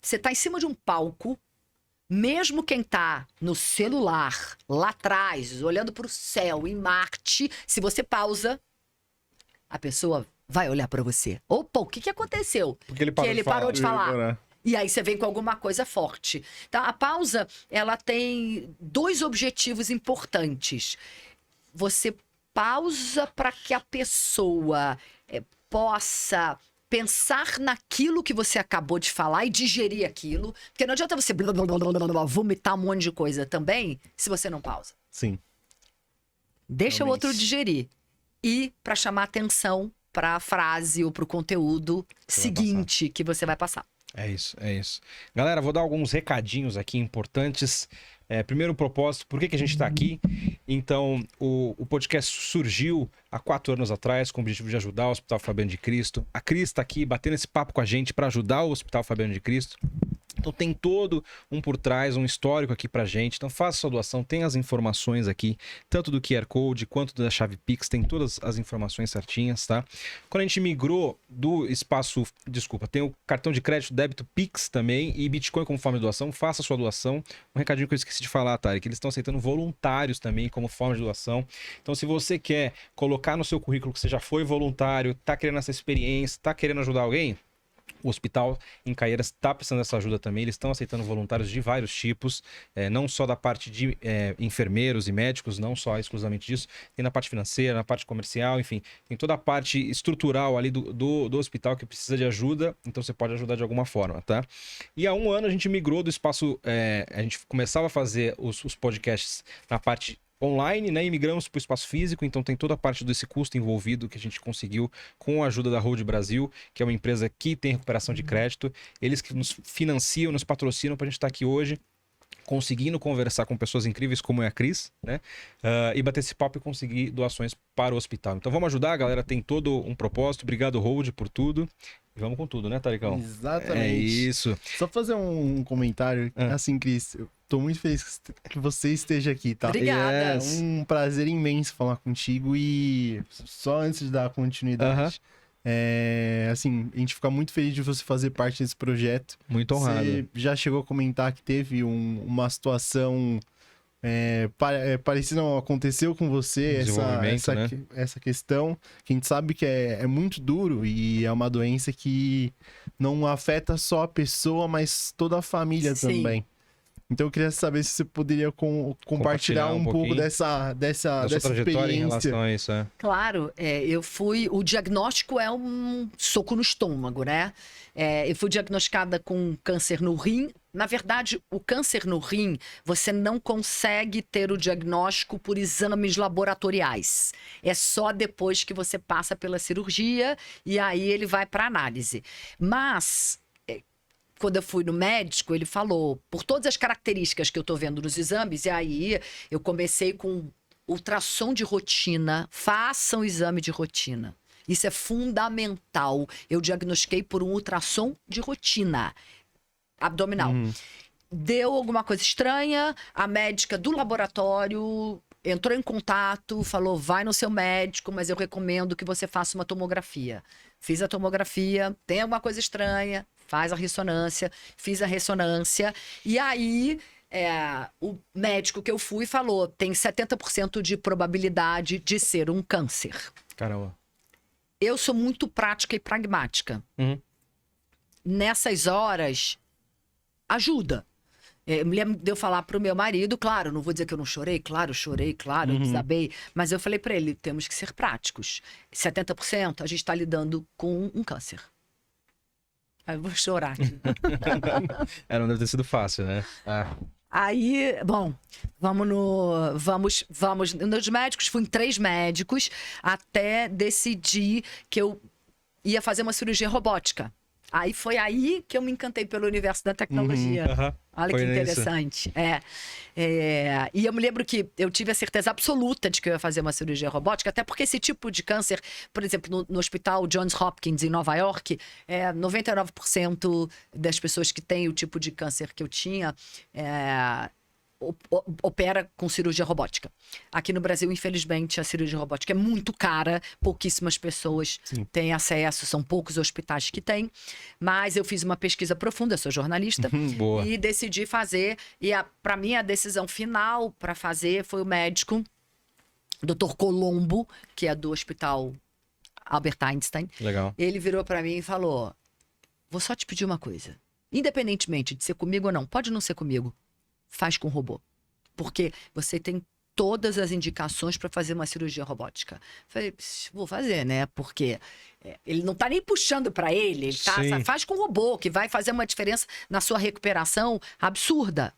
Speaker 3: Você está em cima de um palco, mesmo quem está no celular, lá atrás, olhando para o céu, em Marte, se você pausa, a pessoa vai olhar pra você. Opa, o que aconteceu?
Speaker 1: Porque ele
Speaker 3: que ele parou de falar.
Speaker 2: Agora.
Speaker 3: E aí você vem com alguma coisa forte. Então, a pausa, ela tem 2 objetivos importantes. Você pausa para que a pessoa possa pensar naquilo que você acabou de falar e digerir aquilo. Porque não adianta você vomitar um monte de coisa também, se você não pausa.
Speaker 2: Sim.
Speaker 3: Deixa o
Speaker 2: Realmente.
Speaker 3: outro digerir. E para chamar atenção para a frase ou para o conteúdo seguinte que você vai passar.
Speaker 1: É isso, é isso. Galera, vou dar alguns recadinhos aqui importantes. Primeiro propósito, por que a gente está aqui? Então, o podcast surgiu há 4 anos atrás com o objetivo de ajudar o Hospital Fabiano de Cristo. A Cris está aqui batendo esse papo com a gente para ajudar o Hospital Fabiano de Cristo. Então tem todo um por trás, um histórico aqui pra gente. Então faça sua doação, tem as informações aqui, tanto do QR Code quanto da chave Pix, tem todas as informações certinhas, tá? Quando a gente migrou do espaço, tem o cartão de crédito, débito Pix também e Bitcoin como forma de doação, faça sua doação. Um recadinho que eu esqueci de falar, Tarek, eles estão aceitando voluntários também como forma de doação. Então se você quer colocar no seu currículo que você já foi voluntário, tá querendo essa experiência, tá querendo ajudar alguém, o hospital em Caieiras está precisando dessa ajuda também. Eles estão aceitando voluntários de vários tipos, não só da parte de enfermeiros e médicos, não só exclusivamente disso. Tem na parte financeira, na parte comercial, enfim. Tem toda a parte estrutural ali do hospital que precisa de ajuda. Então você pode ajudar de alguma forma, tá? E há 1 ano a gente migrou do espaço... a gente começava a fazer os podcasts na parte online, né? E migramos para o espaço físico, então tem toda a parte desse custo envolvido que a gente conseguiu com a ajuda da Hold Brasil, que é uma empresa que tem recuperação de crédito. Eles que nos financiam, nos patrocinam para a gente estar aqui hoje, conseguindo conversar com pessoas incríveis como é a Cris, né? E bater esse papo e conseguir doações para o hospital. Então vamos ajudar, a galera tem todo um propósito. Obrigado, Hold, por tudo. E vamos com tudo, né, Taricão?
Speaker 2: Exatamente.
Speaker 1: É isso.
Speaker 2: Só fazer um comentário. Assim, Cris, eu tô muito feliz que você esteja aqui, tá?
Speaker 3: Obrigada.
Speaker 2: É um prazer imenso falar contigo e só antes de dar continuidade, assim, a gente fica muito feliz de você fazer parte desse projeto.
Speaker 1: Muito honrado.
Speaker 2: Você já chegou a comentar que teve uma situação parecida, não aconteceu com você,
Speaker 1: Desenvolvimento, né?
Speaker 2: essa questão, que a gente sabe que é muito duro e é uma doença que não afeta só a pessoa, mas toda a família
Speaker 3: Sim.
Speaker 2: também. Então eu queria saber se você poderia compartilhar um pouco
Speaker 1: pouquinho
Speaker 2: dessa
Speaker 1: da sua trajetória em
Speaker 2: experiência.
Speaker 1: relação a isso,
Speaker 3: Claro, o diagnóstico é um soco no estômago, né? Eu fui diagnosticada com câncer no rim. Na verdade, o câncer no rim, você não consegue ter o diagnóstico por exames laboratoriais. É só depois que você passa pela cirurgia e aí ele vai para análise. Mas quando eu fui no médico, ele falou, por todas as características que eu tô vendo nos exames, e aí eu comecei com ultrassom de rotina, façam exame de rotina. Isso é fundamental. Eu diagnostiquei por um ultrassom de rotina abdominal. Deu alguma coisa estranha, a médica do laboratório entrou em contato, falou, vai no seu médico, mas eu recomendo que você faça uma tomografia. Fiz a tomografia, tem alguma coisa estranha, faz a ressonância, fiz a ressonância, e aí o médico que eu fui falou, tem 70% de probabilidade de ser um câncer.
Speaker 1: Caramba.
Speaker 3: Eu sou muito prática e pragmática. Nessas horas, ajuda. Eu me lembro de eu falar pro meu marido, claro, não vou dizer que eu não chorei, claro, chorei, claro, eu desabei, mas eu falei pra ele, temos que ser práticos. 70% a gente tá lidando com um câncer. Aí eu vou chorar aqui.
Speaker 1: Não deve ter sido fácil, né?
Speaker 3: Aí, bom, vamos nos médicos, fui em 3 médicos até decidir que eu ia fazer uma cirurgia robótica. Aí foi aí que eu me encantei pelo universo da tecnologia. Olha que interessante. E eu me lembro que eu tive a certeza absoluta de que eu ia fazer uma cirurgia robótica, até porque esse tipo de câncer, por exemplo, no hospital Johns Hopkins, em Nova York, 99% das pessoas que têm o tipo de câncer que eu tinha opera com cirurgia robótica. Aqui no Brasil, infelizmente, a cirurgia robótica é muito cara, pouquíssimas pessoas têm acesso, são poucos hospitais que têm, mas eu fiz uma pesquisa profunda, sou jornalista,
Speaker 1: Boa.
Speaker 3: e decidi fazer, e para mim a decisão final para fazer foi o médico, Dr. Colombo, que é do Hospital Albert Einstein.
Speaker 1: Legal.
Speaker 3: Ele virou para mim e falou, vou só te pedir uma coisa, independentemente de ser comigo ou não, pode não ser comigo, faz com robô. Porque você tem todas as indicações para fazer uma cirurgia robótica. Falei, vou fazer, né? Porque ele não tá nem puxando para ele faz com robô, que vai fazer uma diferença na sua recuperação absurda.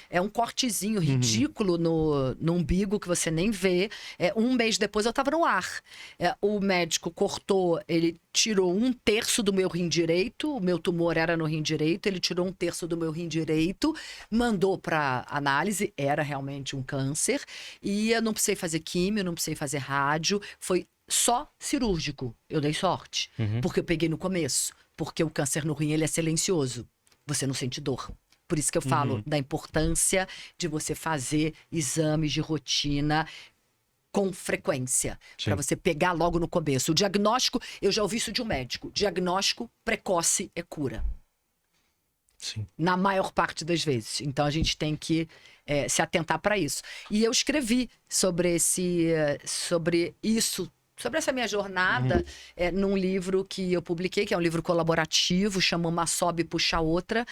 Speaker 3: É um cortezinho ridículo no umbigo que você nem vê. Um mês depois eu tava no ar. O médico cortou, ele tirou 1/3 do meu rim direito, o meu tumor era no rim direito, ele tirou 1/3 do meu rim direito, mandou para análise, era realmente um câncer, e eu não precisei fazer químio, não precisei fazer rádio, foi só cirúrgico. Eu dei sorte, porque eu peguei no começo, porque o câncer no rim ele é silencioso, você não sente dor. Por isso que eu falo da importância de você fazer exames de rotina com frequência, para você pegar logo no começo. O diagnóstico, eu já ouvi isso de um médico, diagnóstico precoce é cura.
Speaker 1: Sim.
Speaker 3: Na maior parte das vezes. Então a gente tem que se atentar para isso. E eu escrevi sobre isso, sobre essa minha jornada, num livro que eu publiquei, que é um livro colaborativo, chama Uma Sobe Puxa Outra,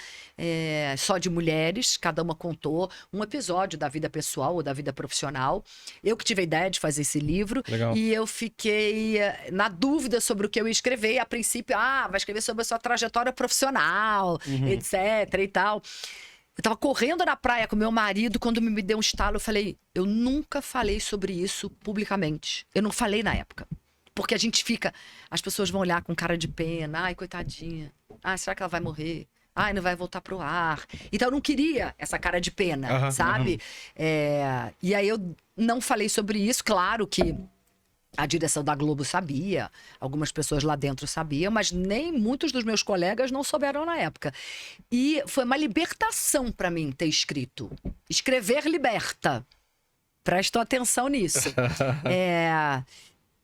Speaker 3: só de mulheres, cada uma contou um episódio da vida pessoal ou da vida profissional. Eu que tive a ideia de fazer esse livro.
Speaker 1: Legal.
Speaker 3: E eu fiquei na dúvida sobre o que eu ia escrever. A princípio, vai escrever sobre a sua trajetória profissional, etc. e tal. Eu tava correndo na praia com meu marido, quando me deu um estalo, eu falei, eu nunca falei sobre isso publicamente. Eu não falei na época. Porque a gente fica, as pessoas vão olhar com cara de pena, ai, coitadinha. Ai, será que ela vai morrer? Ai, não vai voltar pro ar. Então eu não queria essa cara de pena, sabe? E aí eu não falei sobre isso, claro que a direção da Globo sabia, algumas pessoas lá dentro sabiam, mas nem muitos dos meus colegas não souberam na época. E foi uma libertação para mim ter escrito. Escrever liberta. Prestou atenção nisso.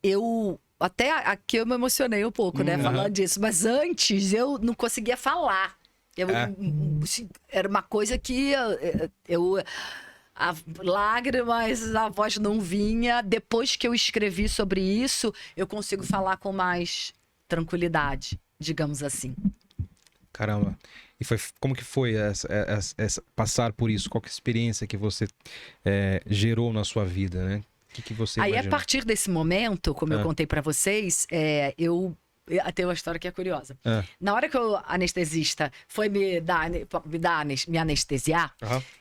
Speaker 3: Eu até aqui eu me emocionei um pouco, né, falando disso, mas antes eu não conseguia falar. Era uma coisa que lágrimas, a voz não vinha. Depois que eu escrevi sobre isso, eu consigo falar com mais tranquilidade, digamos assim.
Speaker 1: Caramba. E como que foi passar por isso? Qual que é a experiência que você gerou na sua vida, né? O que você
Speaker 3: Aí,
Speaker 1: imaginou?
Speaker 3: a partir desse momento, como eu contei pra vocês, tem uma história que é curiosa. Na hora que o anestesista foi me anestesiar,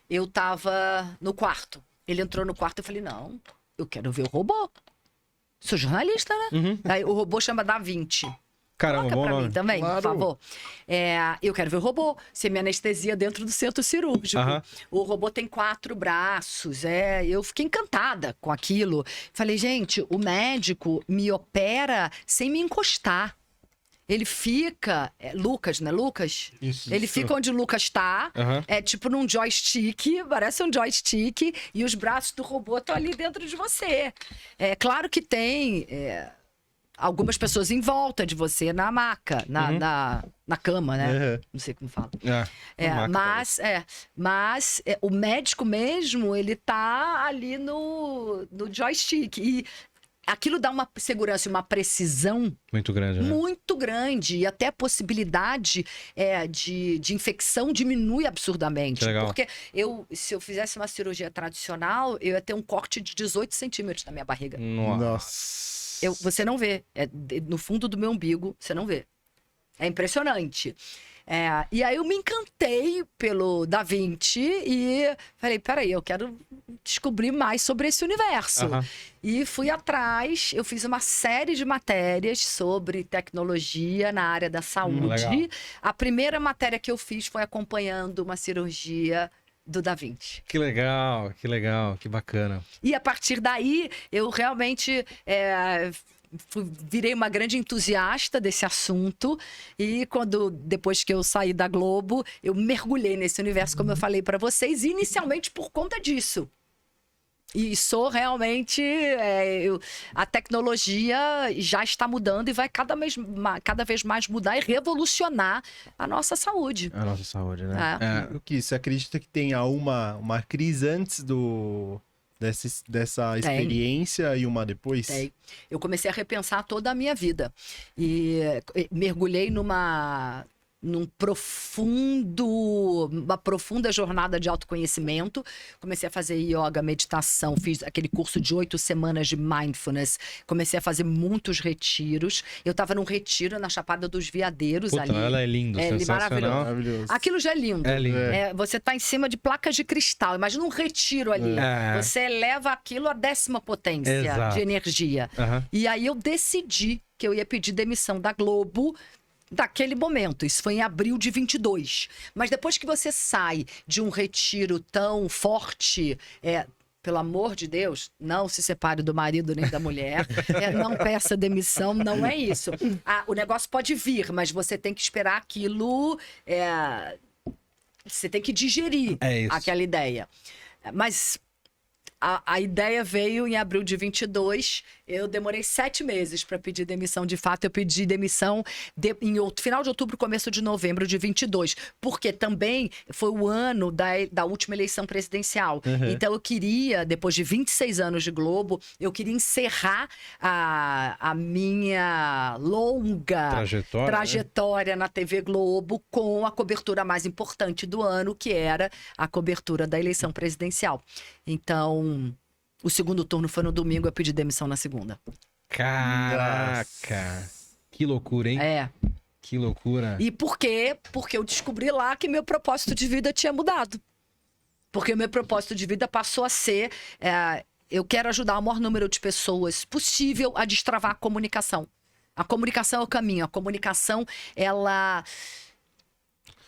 Speaker 3: eu tava no quarto. Ele entrou no quarto e eu falei, não, eu quero ver o robô. Sou jornalista, né? Aí o robô chama Da Vinci.
Speaker 1: Caramba,
Speaker 3: Coloca
Speaker 1: bom
Speaker 3: pra
Speaker 1: nome.
Speaker 3: mim também,
Speaker 2: Claro.
Speaker 3: por favor. Eu quero ver o robô. Você me anestesia dentro do centro cirúrgico. O robô tem 4 braços. Eu fiquei encantada com aquilo. Falei, gente, o médico me opera sem me encostar. Ele fica... Lucas, né, Lucas?
Speaker 2: Isso.
Speaker 3: Ele fica onde o Lucas tá. É tipo num joystick, parece um joystick. E os braços do robô estão ali dentro de você. Claro que tem... algumas pessoas em volta de você na maca, na cama, né? Não sei como fala. Mas o médico mesmo, ele tá ali no joystick. E aquilo dá uma segurança e uma precisão
Speaker 1: Muito grande, né?
Speaker 3: muito grande. E até a possibilidade de infecção diminui absurdamente.
Speaker 1: Que legal.
Speaker 3: Porque se eu fizesse uma cirurgia tradicional, eu ia ter um corte de 18 centímetros na minha barriga.
Speaker 2: Nossa.
Speaker 3: Você não vê. No fundo do meu umbigo, você não vê. É impressionante. E aí eu me encantei pelo Da Vinci e falei, peraí, eu quero descobrir mais sobre esse universo. E fui atrás, eu fiz uma série de matérias sobre tecnologia na área da saúde.
Speaker 1: Legal.
Speaker 3: A primeira matéria que eu fiz foi acompanhando uma cirurgia do Da Vinci.
Speaker 1: Que legal, que bacana.
Speaker 3: E a partir daí, eu realmente virei uma grande entusiasta desse assunto. E depois que eu saí da Globo, eu mergulhei nesse universo, como eu falei para vocês, inicialmente por conta disso. E sou realmente... a tecnologia já está mudando e vai cada vez mais mudar e revolucionar a nossa saúde.
Speaker 1: A nossa saúde, né?
Speaker 2: O que? Você acredita que tenha uma crise antes dessa experiência e uma depois?
Speaker 3: Eu comecei a repensar toda a minha vida. E mergulhei uma profunda jornada de autoconhecimento. Comecei a fazer yoga, meditação, fiz aquele curso de 8 semanas de mindfulness, comecei a fazer muitos retiros. Eu estava num retiro na Chapada dos Veadeiros.
Speaker 1: Puta,
Speaker 3: ali.
Speaker 1: ela é lindo, sensacional.
Speaker 2: Maravilhoso.
Speaker 3: Aquilo já é lindo.
Speaker 1: É lindo.
Speaker 3: Você tá em cima de placas de cristal. Imagina um retiro ali. Você eleva aquilo à 10ª potência
Speaker 1: Exato.
Speaker 3: de energia. E aí eu decidi que eu ia pedir demissão da Globo daquele momento. Isso foi em abril de 22. Mas depois que você sai de um retiro tão forte, pelo amor de Deus, não se separe do marido nem da mulher, não peça demissão, não é isso. O negócio pode vir, mas você tem que esperar aquilo, você tem que digerir aquela ideia. Mas a ideia veio em abril de 22. Eu demorei 7 meses para pedir demissão. De fato, eu pedi demissão em final de outubro, começo de novembro de 22. Porque também foi o ano da última eleição presidencial. Então, eu queria, depois de 26 anos de Globo, eu queria encerrar a minha longa trajetória na TV Globo com a cobertura mais importante do ano, que era a cobertura da eleição presidencial. Então, o segundo turno foi no domingo, eu pedi demissão na segunda.
Speaker 1: Caraca! Que loucura, hein? Que loucura.
Speaker 3: E por quê? Porque eu descobri lá que meu propósito de vida tinha mudado. Porque o meu propósito de vida passou a ser... eu quero ajudar o maior número de pessoas possível a destravar a comunicação. A comunicação é o caminho. A comunicação, ela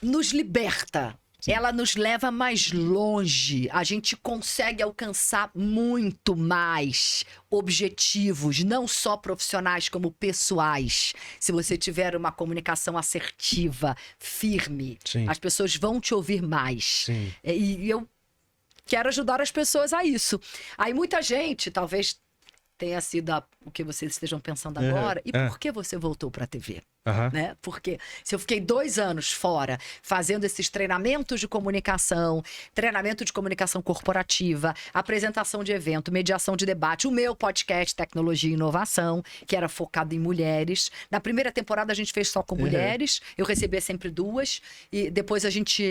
Speaker 3: nos liberta. Ela nos leva mais longe. A gente consegue alcançar muito mais objetivos, não só profissionais, como pessoais. Se você tiver uma comunicação assertiva, firme,
Speaker 1: Sim.
Speaker 3: as pessoas vão te ouvir mais.
Speaker 1: Sim.
Speaker 3: E eu quero ajudar as pessoas a isso. Aí muita gente, talvez tenha sido o que vocês estejam pensando agora. E por que você voltou para a TV? Né? Porque se eu fiquei 2 anos fora fazendo esses treinamentos de comunicação, treinamento de comunicação corporativa, apresentação de evento, mediação de debate, o meu podcast Tecnologia e Inovação, que era focado em mulheres. Na primeira temporada a gente fez só com mulheres, eu recebia sempre 2, e depois a gente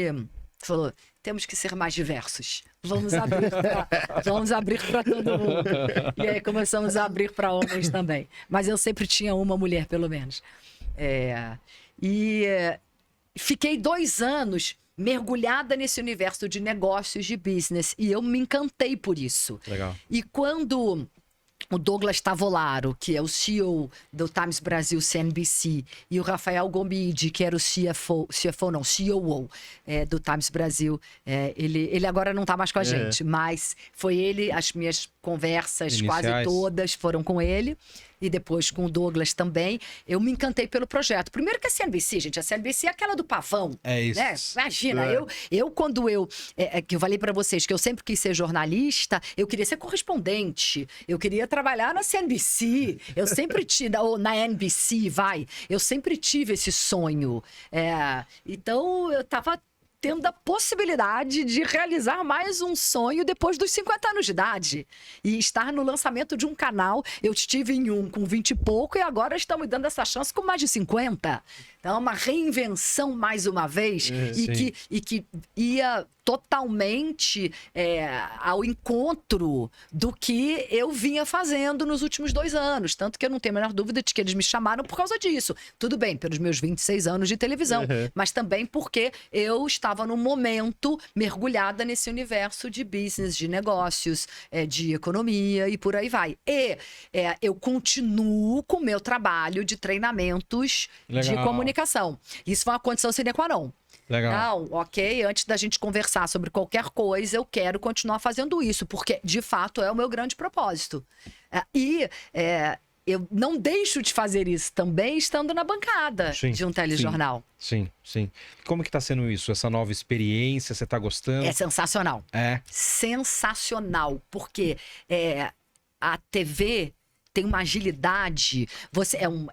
Speaker 3: falou, temos que ser mais diversos. Vamos abrir para todo mundo. E aí começamos a abrir para homens também. Mas eu sempre tinha uma mulher, pelo menos. Fiquei 2 anos mergulhada nesse universo de negócios, de business. E eu me encantei por isso.
Speaker 1: Legal.
Speaker 3: E quando o Douglas Tavolaro, que é o CEO do Times Brasil CNBC, e o Rafael Gomide, que era o COO do Times Brasil, ele agora não está mais com a gente, mas foi ele, as minhas conversas
Speaker 1: iniciais.
Speaker 3: quase todas foram com ele. E depois com o Douglas também, eu me encantei pelo projeto. Primeiro que a CNBC, gente, a CNBC é aquela do pavão.
Speaker 1: É isso.
Speaker 3: Né? Imagina, quando eu que eu falei pra vocês que eu sempre quis ser jornalista, eu queria ser correspondente, eu queria trabalhar na CNBC, eu sempre tive, ou na NBC, eu sempre tive esse sonho. Então, eu tava tendo a possibilidade de realizar mais um sonho depois dos 50 anos de idade. E estar no lançamento de um canal. Eu estive em um com 20 e pouco e agora estão me dando essa chance com mais de 50. Então, é uma reinvenção mais uma vez e que ia totalmente ao encontro do que eu vinha fazendo nos últimos 2 anos. Tanto que eu não tenho a menor dúvida de que eles me chamaram por causa disso. Tudo bem, pelos meus 26 anos de televisão, mas também porque eu estava num momento mergulhada nesse universo de business, de negócios, de economia e por aí vai. E eu continuo com o meu trabalho de treinamentos de comunicação. Isso foi uma condição sine qua non.
Speaker 1: Legal.
Speaker 3: Não, ok, antes da gente conversar sobre qualquer coisa, eu quero continuar fazendo isso, porque de fato é o meu grande propósito. Eu não deixo de fazer isso também estando na bancada de um telejornal.
Speaker 1: Sim. Como que tá sendo isso? Essa nova experiência, você tá gostando?
Speaker 3: É sensacional. Sensacional, porque a TV tem uma agilidade.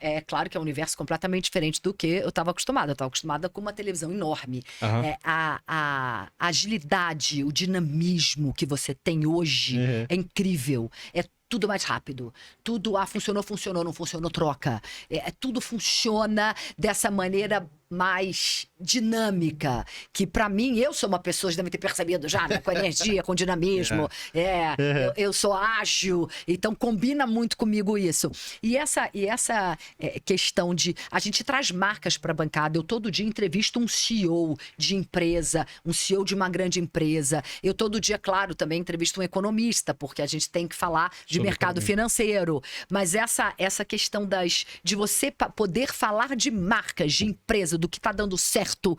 Speaker 3: É claro que é um universo completamente diferente do que eu estava acostumada. Eu estava acostumada com uma televisão enorme. A agilidade, o dinamismo que você tem hoje é incrível. É tudo mais rápido. Tudo, funcionou, não funcionou, troca. Tudo funciona dessa maneira mais dinâmica, que pra mim, eu sou uma pessoa, vocês devem ter percebido já, né? Com energia, com dinamismo, eu sou ágil, então combina muito comigo isso. E essa questão de, a gente traz marcas pra bancada, eu todo dia entrevisto um CEO de empresa, um CEO de uma grande empresa, eu todo dia, claro, também entrevisto um economista, porque a gente tem que falar de mercado financeiro, mas essa questão de você poder falar de marcas, de empresa, do que está dando certo,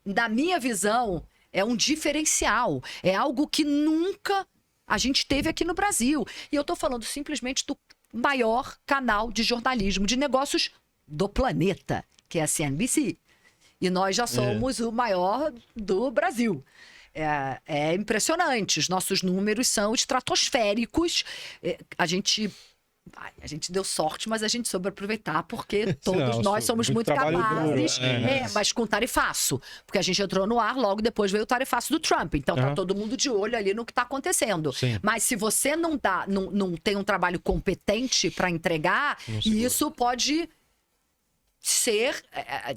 Speaker 3: na minha visão, é um diferencial. É algo que nunca a gente teve aqui no Brasil. E eu estou falando simplesmente do maior canal de jornalismo de negócios do planeta, que é a CNBC. E nós já somos o maior do Brasil. É impressionante. Os nossos números são estratosféricos. A gente deu sorte, mas a gente soube aproveitar, porque todos nós somos muito capazes, mas com tarifaço. Porque a gente entrou no ar, logo depois veio o tarifaço do Trump. Então tá todo mundo de olho ali no que tá acontecendo. Mas se você não tem um trabalho competente para entregar, isso pode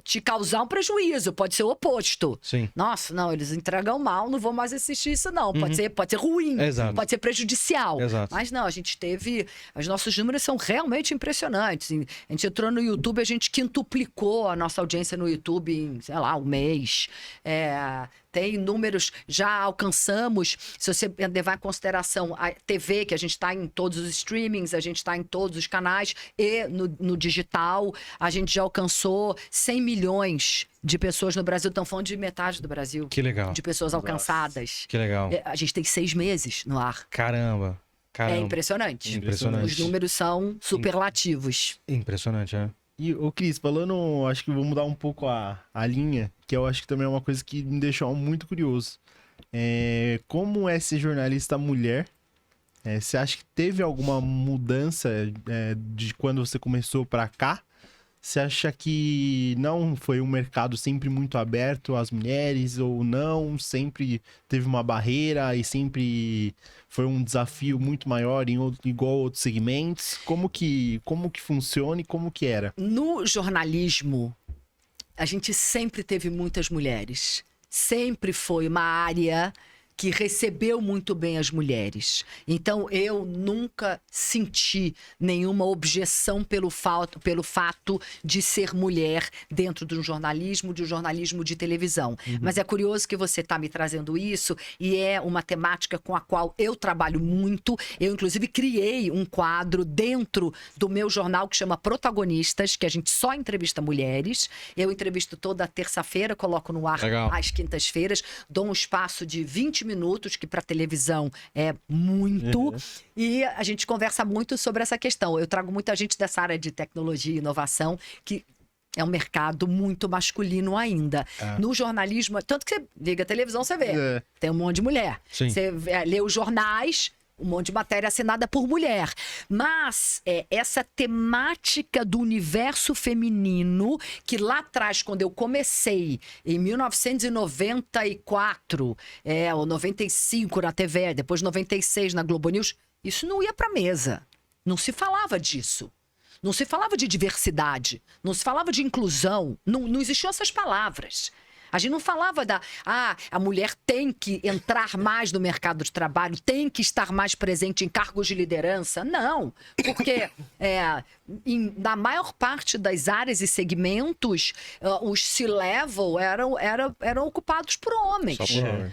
Speaker 3: te causar um prejuízo, pode ser o oposto.
Speaker 1: Sim.
Speaker 3: Nossa, não, eles entregam mal, não vou mais assistir isso não. Pode ser ruim,
Speaker 1: Exato.
Speaker 3: pode ser prejudicial.
Speaker 1: Exato.
Speaker 3: Mas não, a gente teve... Os nossos números são realmente impressionantes. A gente entrou no YouTube, a gente quintuplicou a nossa audiência no YouTube em, sei lá, um mês. Tem números, já alcançamos, se você levar em consideração a TV, que a gente está em todos os streamings, a gente está em todos os canais, e no digital, a gente já alcançou 100 milhões de pessoas no Brasil. Estão falando de metade do Brasil.
Speaker 1: Que legal.
Speaker 3: De pessoas alcançadas.
Speaker 1: Que legal.
Speaker 3: A gente tem 6 meses no ar.
Speaker 1: Caramba.
Speaker 3: É impressionante.
Speaker 1: Impressionante.
Speaker 3: Os números são superlativos.
Speaker 1: Impressionante, né?
Speaker 2: E, ô Cris, falando, acho que vou mudar um pouco a linha, que eu acho que também é uma coisa que me deixou muito curioso. Como é ser jornalista mulher? Você acha que teve alguma mudança de quando você começou pra cá? Você acha que não foi um mercado sempre muito aberto às mulheres ou não? Sempre teve uma barreira e sempre foi um desafio muito maior igual a outros segmentos? Como que funciona e como que era?
Speaker 3: No jornalismo, a gente sempre teve muitas mulheres. Sempre foi uma área que recebeu muito bem as mulheres. Então, eu nunca senti nenhuma objeção pelo fato de ser mulher dentro de um jornalismo de televisão. Mas é curioso que você está me trazendo isso, e é uma temática com a qual eu trabalho muito. Eu, inclusive, criei um quadro dentro do meu jornal que chama Protagonistas, que a gente só entrevista mulheres. Eu entrevisto toda terça-feira, coloco no ar
Speaker 1: Legal.
Speaker 3: às quintas-feiras, dou um espaço de 20 minutos, que para televisão é muito, e a gente conversa muito sobre essa questão. Eu trago muita gente dessa área de tecnologia e inovação, que é um mercado muito masculino ainda. No jornalismo, tanto que você liga a televisão, você vê, tem um monte de mulher.
Speaker 1: Sim.
Speaker 3: Você lê os jornais, um monte de matéria assinada por mulher. Mas essa temática do universo feminino, que lá atrás, quando eu comecei, em 1994, ou 95 na TV, depois 96 na Globo News, isso não ia pra mesa. Não se falava disso. Não se falava de diversidade. Não se falava de inclusão. Não existiam essas palavras. A gente não falava a mulher tem que entrar mais no mercado de trabalho, tem que estar mais presente em cargos de liderança. Não, porque na maior parte das áreas e segmentos, os C-level eram ocupados por homens.
Speaker 2: Só por homens.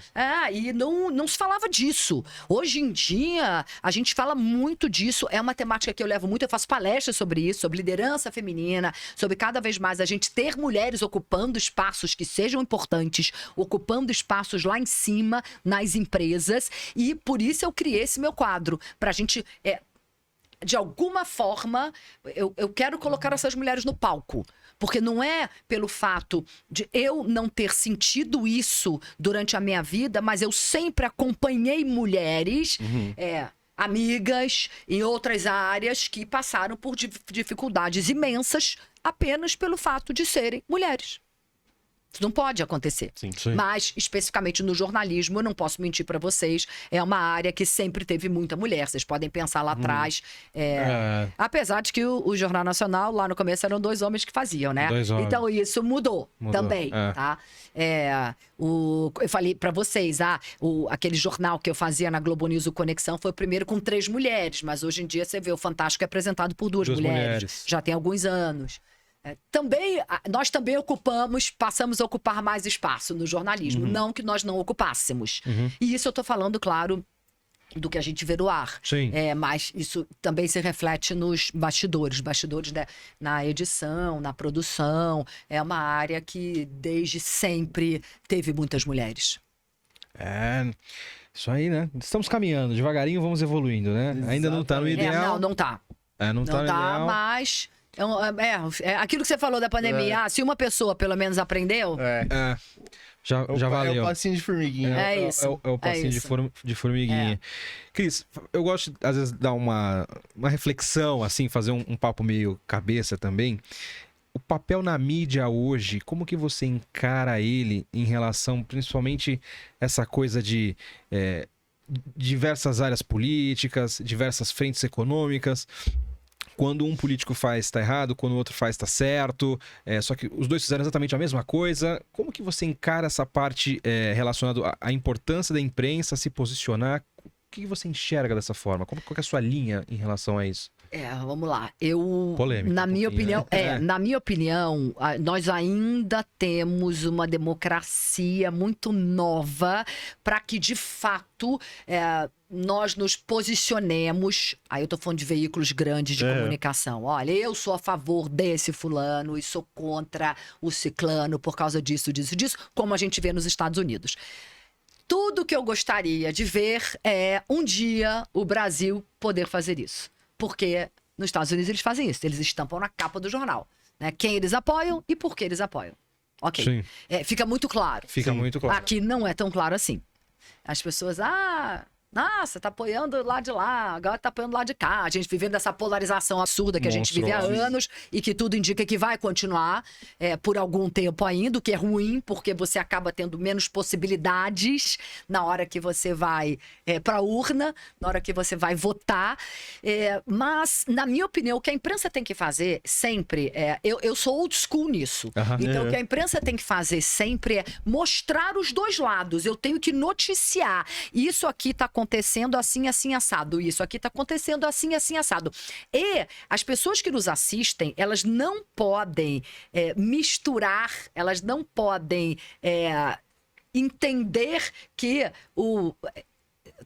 Speaker 3: E não se falava disso. Hoje em dia, a gente fala muito disso. É uma temática que eu levo muito, eu faço palestras sobre isso, sobre liderança feminina, sobre cada vez mais a gente ter mulheres ocupando espaços que sejam importantes, ocupando espaços lá em cima, nas empresas, e por isso eu criei esse meu quadro, pra gente... de alguma forma, eu quero colocar essas mulheres no palco. Porque não é pelo fato de eu não ter sentido isso durante a minha vida, mas eu sempre acompanhei mulheres, amigas, em outras áreas que passaram por dificuldades imensas apenas pelo fato de serem mulheres. Isso não pode acontecer.
Speaker 2: Sim.
Speaker 3: Mas, especificamente no jornalismo, eu não posso mentir para vocês, é uma área que sempre teve muita mulher. Vocês podem pensar lá atrás. Apesar de que o Jornal Nacional, lá no começo, eram 2 homens que faziam, né?
Speaker 1: 2 homens.
Speaker 3: Então, isso mudou também, tá? Eu falei para vocês, aquele jornal que eu fazia na Globo News, o Conexão, foi o primeiro com 3 mulheres. Mas hoje em dia, você vê o Fantástico é apresentado por 2 mulheres. Já tem alguns anos. Nós também passamos a ocupar mais espaço no jornalismo, não que nós não ocupássemos. E isso eu estou falando, claro, do que a gente vê no ar.
Speaker 1: Sim.
Speaker 3: Mas isso também se reflete nos bastidores na edição, na produção. É uma área que desde sempre teve muitas mulheres.
Speaker 1: Isso aí, né? Estamos caminhando, devagarinho vamos evoluindo, né?
Speaker 2: Exatamente.
Speaker 1: Ainda não tá no ideal.
Speaker 3: Não tá.
Speaker 1: Não tá no ideal.
Speaker 3: Mas... aquilo que você falou da pandemia, se uma pessoa pelo menos aprendeu...
Speaker 1: Já valeu.
Speaker 2: É o passinho de formiguinha.
Speaker 3: É isso.
Speaker 1: É o passinho de formiguinha. Cris, eu gosto de, às vezes, dar uma reflexão, assim, fazer um papo meio cabeça também. O papel na mídia hoje, como que você encara ele em relação, principalmente, essa coisa de diversas áreas políticas, diversas frentes econômicas... quando um político faz tá errado, quando o outro faz tá certo, só que os dois fizeram exatamente a mesma coisa. Como que você encara essa parte relacionada à importância da imprensa se posicionar? O que você enxerga dessa forma? Qual que é a sua linha em relação a isso?
Speaker 3: Vamos lá.
Speaker 1: Polêmica,
Speaker 3: na
Speaker 1: um
Speaker 3: minha
Speaker 1: pouquinho,
Speaker 3: opinião,
Speaker 1: né?
Speaker 3: na minha opinião, nós ainda temos uma democracia muito nova para que, de fato, nós nos posicionemos. Aí eu tô falando de veículos grandes de comunicação. Olha, eu sou a favor desse fulano e sou contra o ciclano por causa disso, como a gente vê nos Estados Unidos. Tudo que eu gostaria de ver é um dia o Brasil poder fazer isso. Porque nos Estados Unidos eles fazem isso, eles estampam na capa do jornal, né? Quem eles apoiam e por que eles apoiam. Ok.
Speaker 1: Sim.
Speaker 3: Fica muito claro.
Speaker 1: Fica muito claro.
Speaker 3: Aqui não é tão claro assim. As pessoas, nossa, tá apoiando lá de lá, agora tá apoiando lá de cá. A gente vivendo essa polarização absurda que a gente vive há anos e que tudo indica que vai continuar por algum tempo ainda, o que é ruim, porque você acaba tendo menos possibilidades na hora que você vai pra urna, na hora que você vai votar. Mas, na minha opinião, o que a imprensa tem que fazer sempre, eu sou old school nisso. Então, o que a imprensa tem que fazer sempre é mostrar os dois lados. Eu tenho que noticiar. Isso aqui tá acontecendo assim, assim, assado. Isso aqui tá acontecendo assim, assim, assado. E as pessoas que nos assistem, elas não podem misturar, elas não podem entender que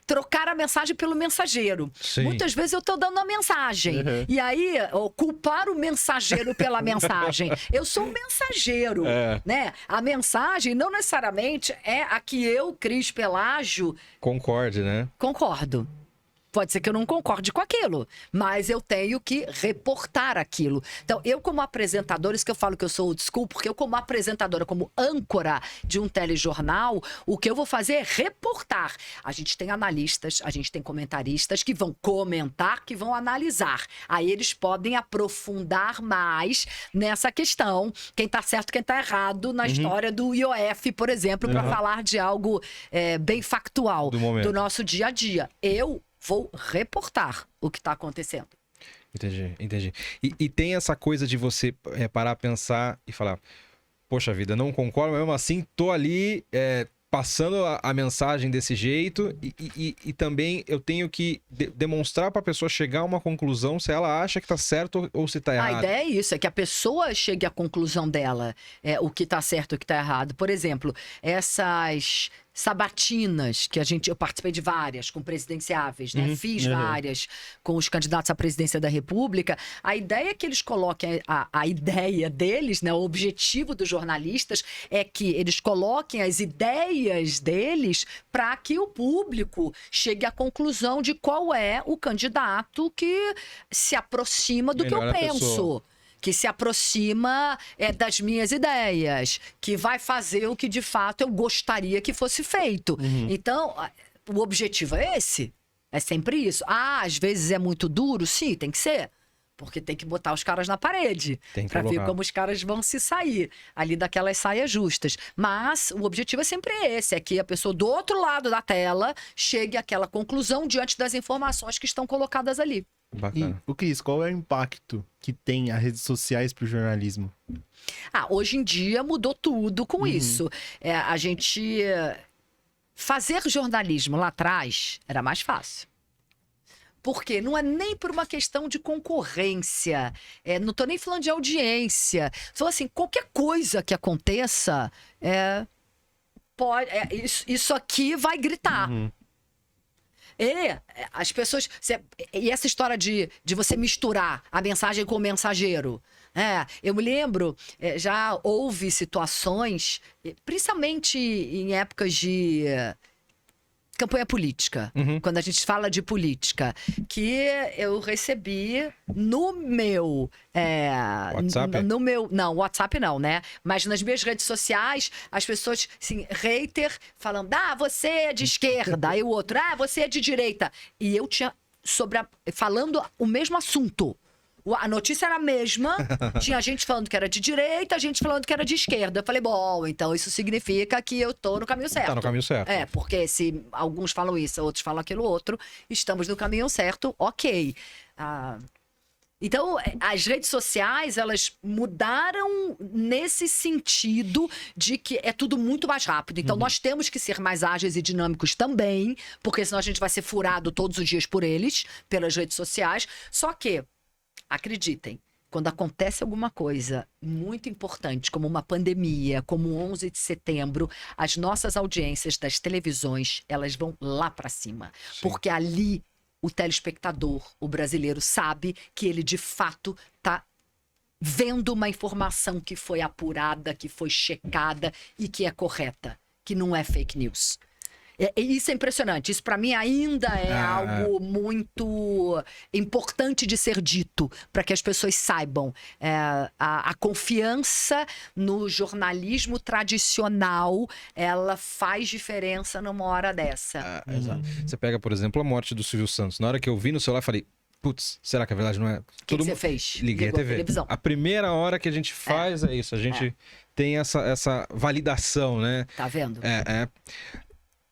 Speaker 3: trocar a mensagem pelo mensageiro.
Speaker 1: Sim.
Speaker 3: Muitas vezes eu tô dando a mensagem. E aí, culpar o mensageiro pela mensagem. Eu sou um mensageiro, né? A mensagem não necessariamente é a que eu, Cris Pelágio...
Speaker 1: Concorde, né?
Speaker 3: Concordo. Pode ser que eu não concorde com aquilo, mas eu tenho que reportar aquilo. Então, eu como apresentadora, isso que eu falo que eu sou old school, porque eu como apresentadora, como âncora de um telejornal, o que eu vou fazer é reportar. A gente tem analistas, a gente tem comentaristas que vão comentar, que vão analisar. Aí eles podem aprofundar mais nessa questão, quem tá certo, quem tá errado, na história do IOF, por exemplo, para falar de algo bem factual do nosso dia a dia. Eu vou reportar o que está acontecendo.
Speaker 1: Entendi. E tem essa coisa de você parar a pensar e falar, poxa vida, não concordo, mas mesmo assim tô ali passando a mensagem desse jeito e também eu tenho que demonstrar para a pessoa chegar a uma conclusão se ela acha que tá certo ou se tá errado.
Speaker 3: A ideia é isso, é que a pessoa chegue à conclusão dela, o que tá certo e o que tá errado. Por exemplo, essas sabatinas que eu participei de várias com presidenciáveis, né? Fiz várias com os candidatos à presidência da República. A ideia é que eles coloquem, a ideia deles, né? O objetivo dos jornalistas é que eles coloquem as ideias deles para que o público chegue à conclusão de qual é o candidato que se aproxima do
Speaker 1: Melhor
Speaker 3: que eu penso. Que se aproxima das minhas ideias, que vai fazer o que de fato eu gostaria que fosse feito. Então, o objetivo é esse. É sempre isso. Às vezes é muito duro? Sim, tem que ser. Porque tem que botar os caras na parede para ver como os caras vão se sair ali daquelas saias justas. Mas o objetivo é sempre esse, é que a pessoa do outro lado da tela chegue àquela conclusão diante das informações que estão colocadas ali.
Speaker 1: Bacana.
Speaker 2: E, Cris, qual é o impacto que tem as redes sociais para o jornalismo?
Speaker 3: Hoje em dia mudou tudo com isso. A gente... Fazer jornalismo lá atrás era mais fácil. Porque não é nem por uma questão de concorrência. Não estou nem falando de audiência. Só assim, qualquer coisa que aconteça, isso aqui vai gritar. As pessoas... E essa história de você misturar a mensagem com o mensageiro. Eu me lembro, já houve situações, principalmente em épocas de campanha política, quando a gente fala de política, que eu recebi no meu...
Speaker 1: WhatsApp?
Speaker 3: Não, WhatsApp não, né? Mas nas minhas redes sociais, as pessoas, assim, hater, falando, você é de esquerda, e o outro, você é de direita. E eu tinha, falando o mesmo assunto. A notícia era a mesma, tinha gente falando que era de direita, gente falando que era de esquerda. Eu falei, bom, então isso significa que eu tô no caminho certo.
Speaker 1: Tá no caminho certo.
Speaker 3: Porque se alguns falam isso, outros falam aquilo outro, estamos no caminho certo, ok. Então, as redes sociais, elas mudaram nesse sentido de que é tudo muito mais rápido. Então, nós temos que ser mais ágeis e dinâmicos também, porque senão a gente vai ser furado todos os dias por eles, pelas redes sociais. Só que, acreditem, quando acontece alguma coisa muito importante, como uma pandemia, como o 11 de setembro, as nossas audiências das televisões, elas vão lá para cima. Porque ali o telespectador, o brasileiro, sabe que ele de fato está vendo uma informação que foi apurada, que foi checada e que é correta, que não é fake news. Isso é impressionante. Isso, para mim, ainda é algo muito importante de ser dito, para que as pessoas saibam. A confiança no jornalismo tradicional, ela faz diferença numa hora dessa.
Speaker 1: Exato. Você pega, por exemplo, a morte do Silvio Santos. Na hora que eu vi no celular, falei, putz, será que a verdade não é?
Speaker 3: O que você fez?
Speaker 1: Liguei a
Speaker 3: Ligou
Speaker 1: TV.
Speaker 3: televisão.
Speaker 1: A primeira hora que a gente faz é isso. A gente tem essa validação, né?
Speaker 3: Tá vendo?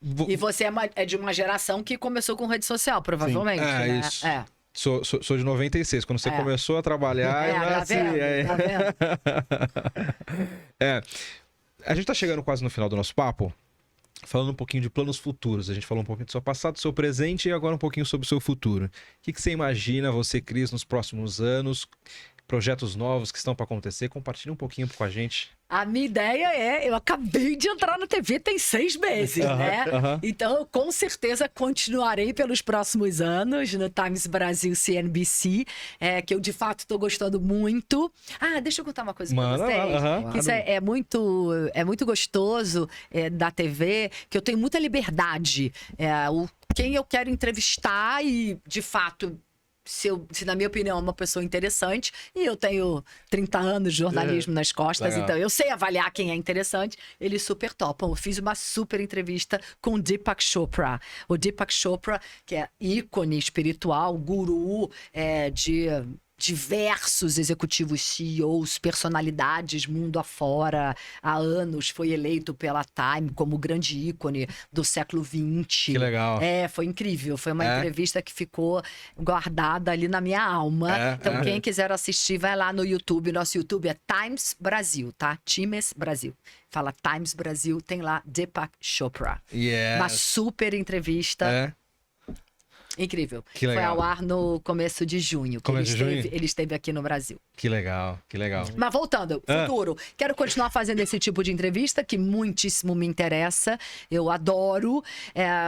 Speaker 1: Vo-
Speaker 3: E você é de uma geração que começou com rede social, provavelmente, né?
Speaker 1: isso. Sou de 96. Quando você começou a trabalhar, eu
Speaker 3: Tá
Speaker 1: nasci.
Speaker 3: vendo? Tá vendo?
Speaker 1: A gente tá chegando quase no final do nosso papo, falando um pouquinho de planos futuros. A gente falou um pouquinho do seu passado, do seu presente e agora um pouquinho sobre o seu futuro. O que você imagina, você, Cris, nos próximos anos? Projetos novos que estão para acontecer? Compartilha um pouquinho com a gente.
Speaker 3: A minha ideia eu acabei de entrar na TV tem 6 meses, né? Então, eu com certeza continuarei pelos próximos anos no Times Brasil CNBC, que eu de fato estou gostando muito. Deixa eu contar uma coisa para vocês. Que isso é muito gostoso da TV, que eu tenho muita liberdade. Quem eu quero entrevistar e, de fato, se na minha opinião, é uma pessoa interessante, e eu tenho 30 anos de jornalismo nas costas,
Speaker 1: Legal.
Speaker 3: então eu sei avaliar quem é interessante, eles super topam. Eu fiz uma super entrevista com o Deepak Chopra. O Deepak Chopra, que é ícone espiritual, guru de diversos executivos CEOs, personalidades mundo afora, há anos foi eleito pela Time como grande ícone do século XX.
Speaker 1: Que legal.
Speaker 3: Foi incrível, foi uma entrevista que ficou guardada ali na minha alma. Então quem quiser assistir, vai lá no YouTube, nosso YouTube é Times Brasil, tá? Times Brasil. Fala Times Brasil, tem lá Deepak Chopra. Uma super entrevista. Incrível.
Speaker 1: Que legal.
Speaker 3: Foi ao ar no começo de junho. Ele esteve aqui no Brasil.
Speaker 1: Que legal, que legal.
Speaker 3: Mas voltando, futuro. Quero continuar fazendo esse tipo de entrevista, que muitíssimo me interessa. Eu adoro.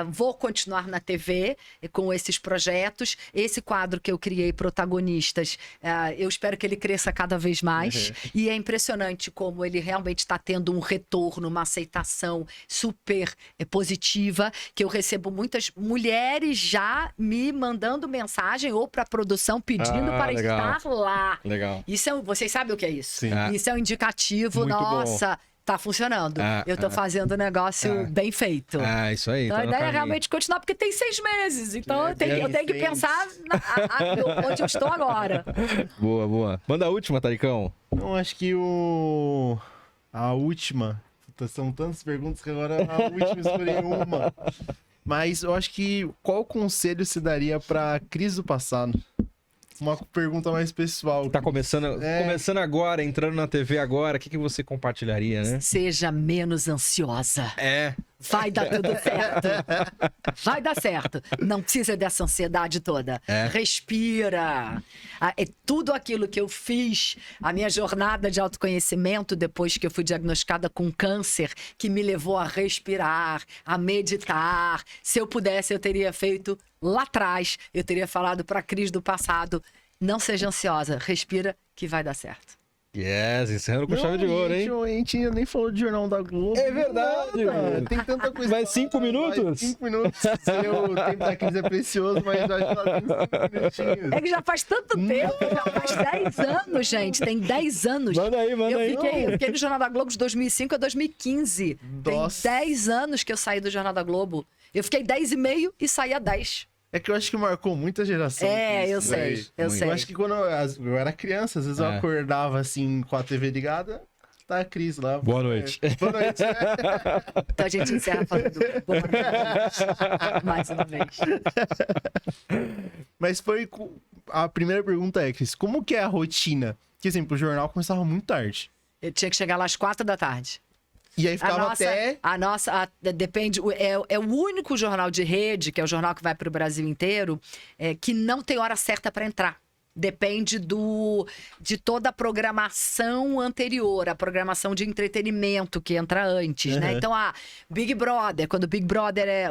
Speaker 3: Vou continuar na TV com esses projetos. Esse quadro que eu criei, Protagonistas, eu espero que ele cresça cada vez mais. E é impressionante como ele realmente está tendo um retorno, uma aceitação super positiva, que eu recebo muitas mulheres já me mandando mensagem ou para produção pedindo para
Speaker 1: legal.
Speaker 3: estar lá.
Speaker 1: Legal.
Speaker 3: Vocês sabem o que é isso?
Speaker 2: Sim.
Speaker 3: Isso é um indicativo,
Speaker 1: Muito
Speaker 3: nossa, tá funcionando. Eu tô fazendo um negócio bem feito.
Speaker 1: Isso aí.
Speaker 3: Então a ideia é realmente continuar, porque tem 6 meses. Então eu tenho que pensar onde eu estou agora.
Speaker 1: Boa, boa. Manda a última, Taricão.
Speaker 2: Não, acho que a última. São tantas perguntas que agora a última escolhi uma. Mas eu acho que qual conselho se daria pra Cris do passado? Uma pergunta mais pessoal.
Speaker 1: Tá começando agora, entrando na TV agora, o que você compartilharia, né?
Speaker 3: Seja menos ansiosa. Vai dar tudo certo. Vai dar certo. Não precisa dessa ansiedade toda. Respira. É tudo aquilo que eu fiz, a minha jornada de autoconhecimento depois que eu fui diagnosticada com câncer, que me levou a respirar, a meditar. Se eu pudesse, eu teria feito lá atrás. Eu teria falado para a Cris do passado, não seja ansiosa, respira que vai dar certo.
Speaker 1: Encerrando com chave de ouro, hein?
Speaker 2: A gente nem falou de Jornal da Globo.
Speaker 1: É verdade, mano.
Speaker 2: Tem tanta coisa.
Speaker 1: Mais 5 minutos?
Speaker 2: 5 minutos. O tempo da Cris é precioso, mas acho que ela tem 5 minutinhos.
Speaker 3: É que já faz tanto tempo, já faz 10 anos, gente. Tem 10 anos.
Speaker 1: Manda aí.
Speaker 3: Eu fiquei no Jornal da Globo de 2005 a 2015.
Speaker 2: Nossa.
Speaker 3: Tem 10 anos que eu saí do Jornal da Globo. Eu fiquei 10 e meio e saí a 10.
Speaker 2: É que eu acho que marcou muita geração.
Speaker 3: Eu sei.
Speaker 2: Eu acho que quando eu era criança, às vezes eu acordava assim com a TV ligada, tá a Cris lá.
Speaker 1: Boa noite.
Speaker 2: Boa noite.
Speaker 3: Então a gente encerra falando boa noite. Mais uma vez.
Speaker 2: Mas a primeira pergunta é, Cris, como que é a rotina? Porque, exemplo, o jornal começava muito tarde.
Speaker 3: Eu tinha que chegar lá às 4 da tarde.
Speaker 2: E aí ficava até...
Speaker 3: Depende, é o único jornal de rede, que é o jornal que vai para o Brasil inteiro, que não tem hora certa para entrar. Depende de toda a programação anterior, a programação de entretenimento que entra antes, né? Então, Big Brother, quando o Big Brother é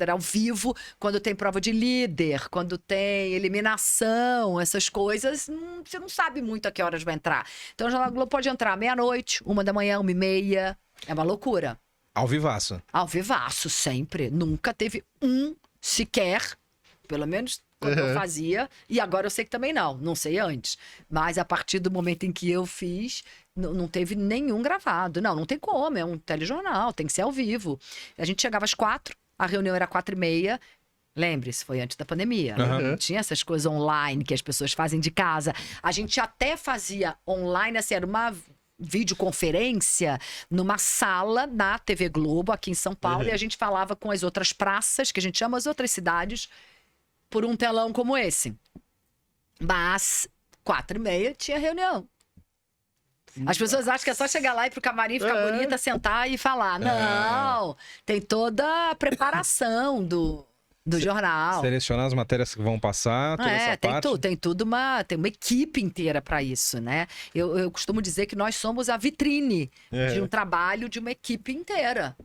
Speaker 3: ao vivo, quando tem prova de líder, quando tem eliminação, essas coisas, você não sabe muito a que horas vai entrar. Então, o Jornal Globo pode entrar meia-noite, 1h, 1h30, é uma loucura.
Speaker 1: Ao vivaço.
Speaker 3: Ao vivaço, sempre. Nunca teve sequer, pelo menos... Quando eu fazia, e agora eu sei que também não sei antes. Mas a partir do momento em que eu fiz, não teve nenhum gravado. Não tem como, é um telejornal, tem que ser ao vivo. A gente chegava às 4, a reunião era 4h30. Lembre-se, foi antes da pandemia. Não tinha essas coisas online que as pessoas fazem de casa. A gente até fazia online, assim, era uma videoconferência numa sala na TV Globo, aqui em São Paulo, e a gente falava com as outras praças, que a gente chama as outras cidades, por um telão como esse. Mas, 4h30 tinha reunião. As pessoas acham que é só chegar lá e ir pro camarim, ficar bonita, sentar e falar. Não! Tem toda a preparação do jornal.
Speaker 1: Selecionar as matérias que vão passar, toda essa parte.
Speaker 3: Tem uma equipe inteira para isso, né? Eu costumo dizer que nós somos a vitrine de um trabalho de uma equipe inteira.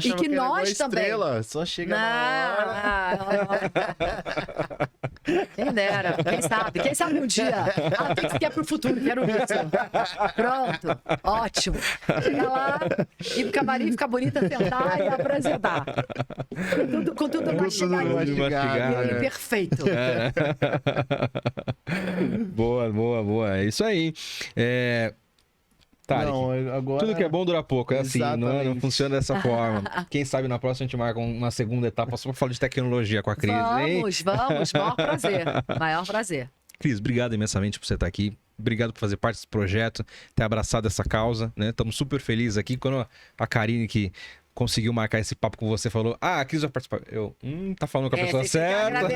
Speaker 2: E
Speaker 3: que nós também.
Speaker 2: Estrela, só chega na hora.
Speaker 3: Quem dera, quem sabe um dia. Tem que ir pro futuro, quero isso. Pronto, ótimo. Chega lá, ir pro camarim, ficar bonita, sentar e apresentar. Com tudo mastigado. Perfeito.
Speaker 1: Boa. É isso aí. Tarek,
Speaker 2: agora...
Speaker 1: tudo que é bom dura pouco, é assim, não funciona dessa forma. Quem sabe na próxima a gente marca uma segunda etapa só pra falar de tecnologia com a Cris, hein?
Speaker 3: Vamos, maior prazer.
Speaker 1: Cris, obrigado imensamente por você estar aqui, obrigado por fazer parte desse projeto, ter abraçado essa causa, né? Estamos super felizes aqui. Quando a Karine, que conseguiu marcar esse papo com você, falou, a Cris vai participar. Eu, tá falando com a pessoa certa.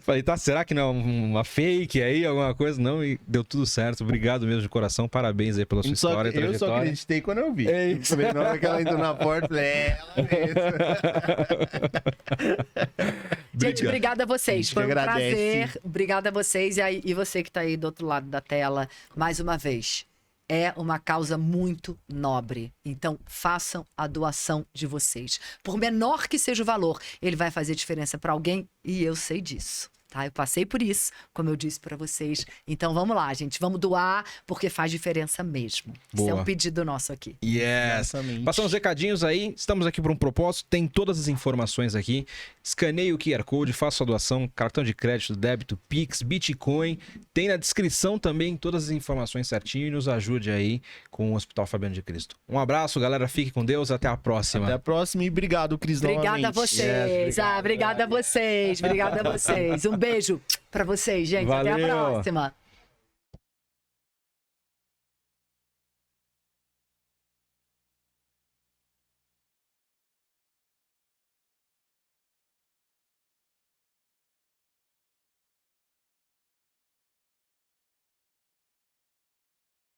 Speaker 1: Falei, será que não é uma fake aí, alguma coisa? Não, e deu tudo certo. Obrigado mesmo de coração, parabéns aí pela sua história e trajetória.
Speaker 2: Eu só acreditei quando eu vi. Na hora que ela entrou na porta, ela
Speaker 3: Gente, obrigada a vocês. Foi um prazer. Obrigada a vocês e você que tá aí do outro lado da tela, mais uma vez. É uma causa muito nobre. Então, façam a doação de vocês. Por menor que seja o valor, ele vai fazer diferença para alguém e eu sei disso. Tá? Eu passei por isso, como eu disse para vocês. Então, vamos lá, gente. Vamos doar, porque faz diferença mesmo. Isso é um pedido nosso aqui.
Speaker 1: Yes! Passamos os recadinhos aí. Estamos aqui por um propósito. Tem todas as informações aqui. Escaneie o QR Code, faça a doação, cartão de crédito, débito, Pix, Bitcoin. Tem na descrição também todas as informações certinho e nos ajude aí com o Hospital Fabiano de Cristo. Um abraço, galera. Fique com Deus. Até a próxima.
Speaker 2: Até a próxima e obrigado, Cris,
Speaker 3: novamente. Obrigada a vocês. Obrigada a vocês. Obrigada a vocês. Um beijo pra vocês, gente.
Speaker 1: Valeu.
Speaker 3: Até a próxima.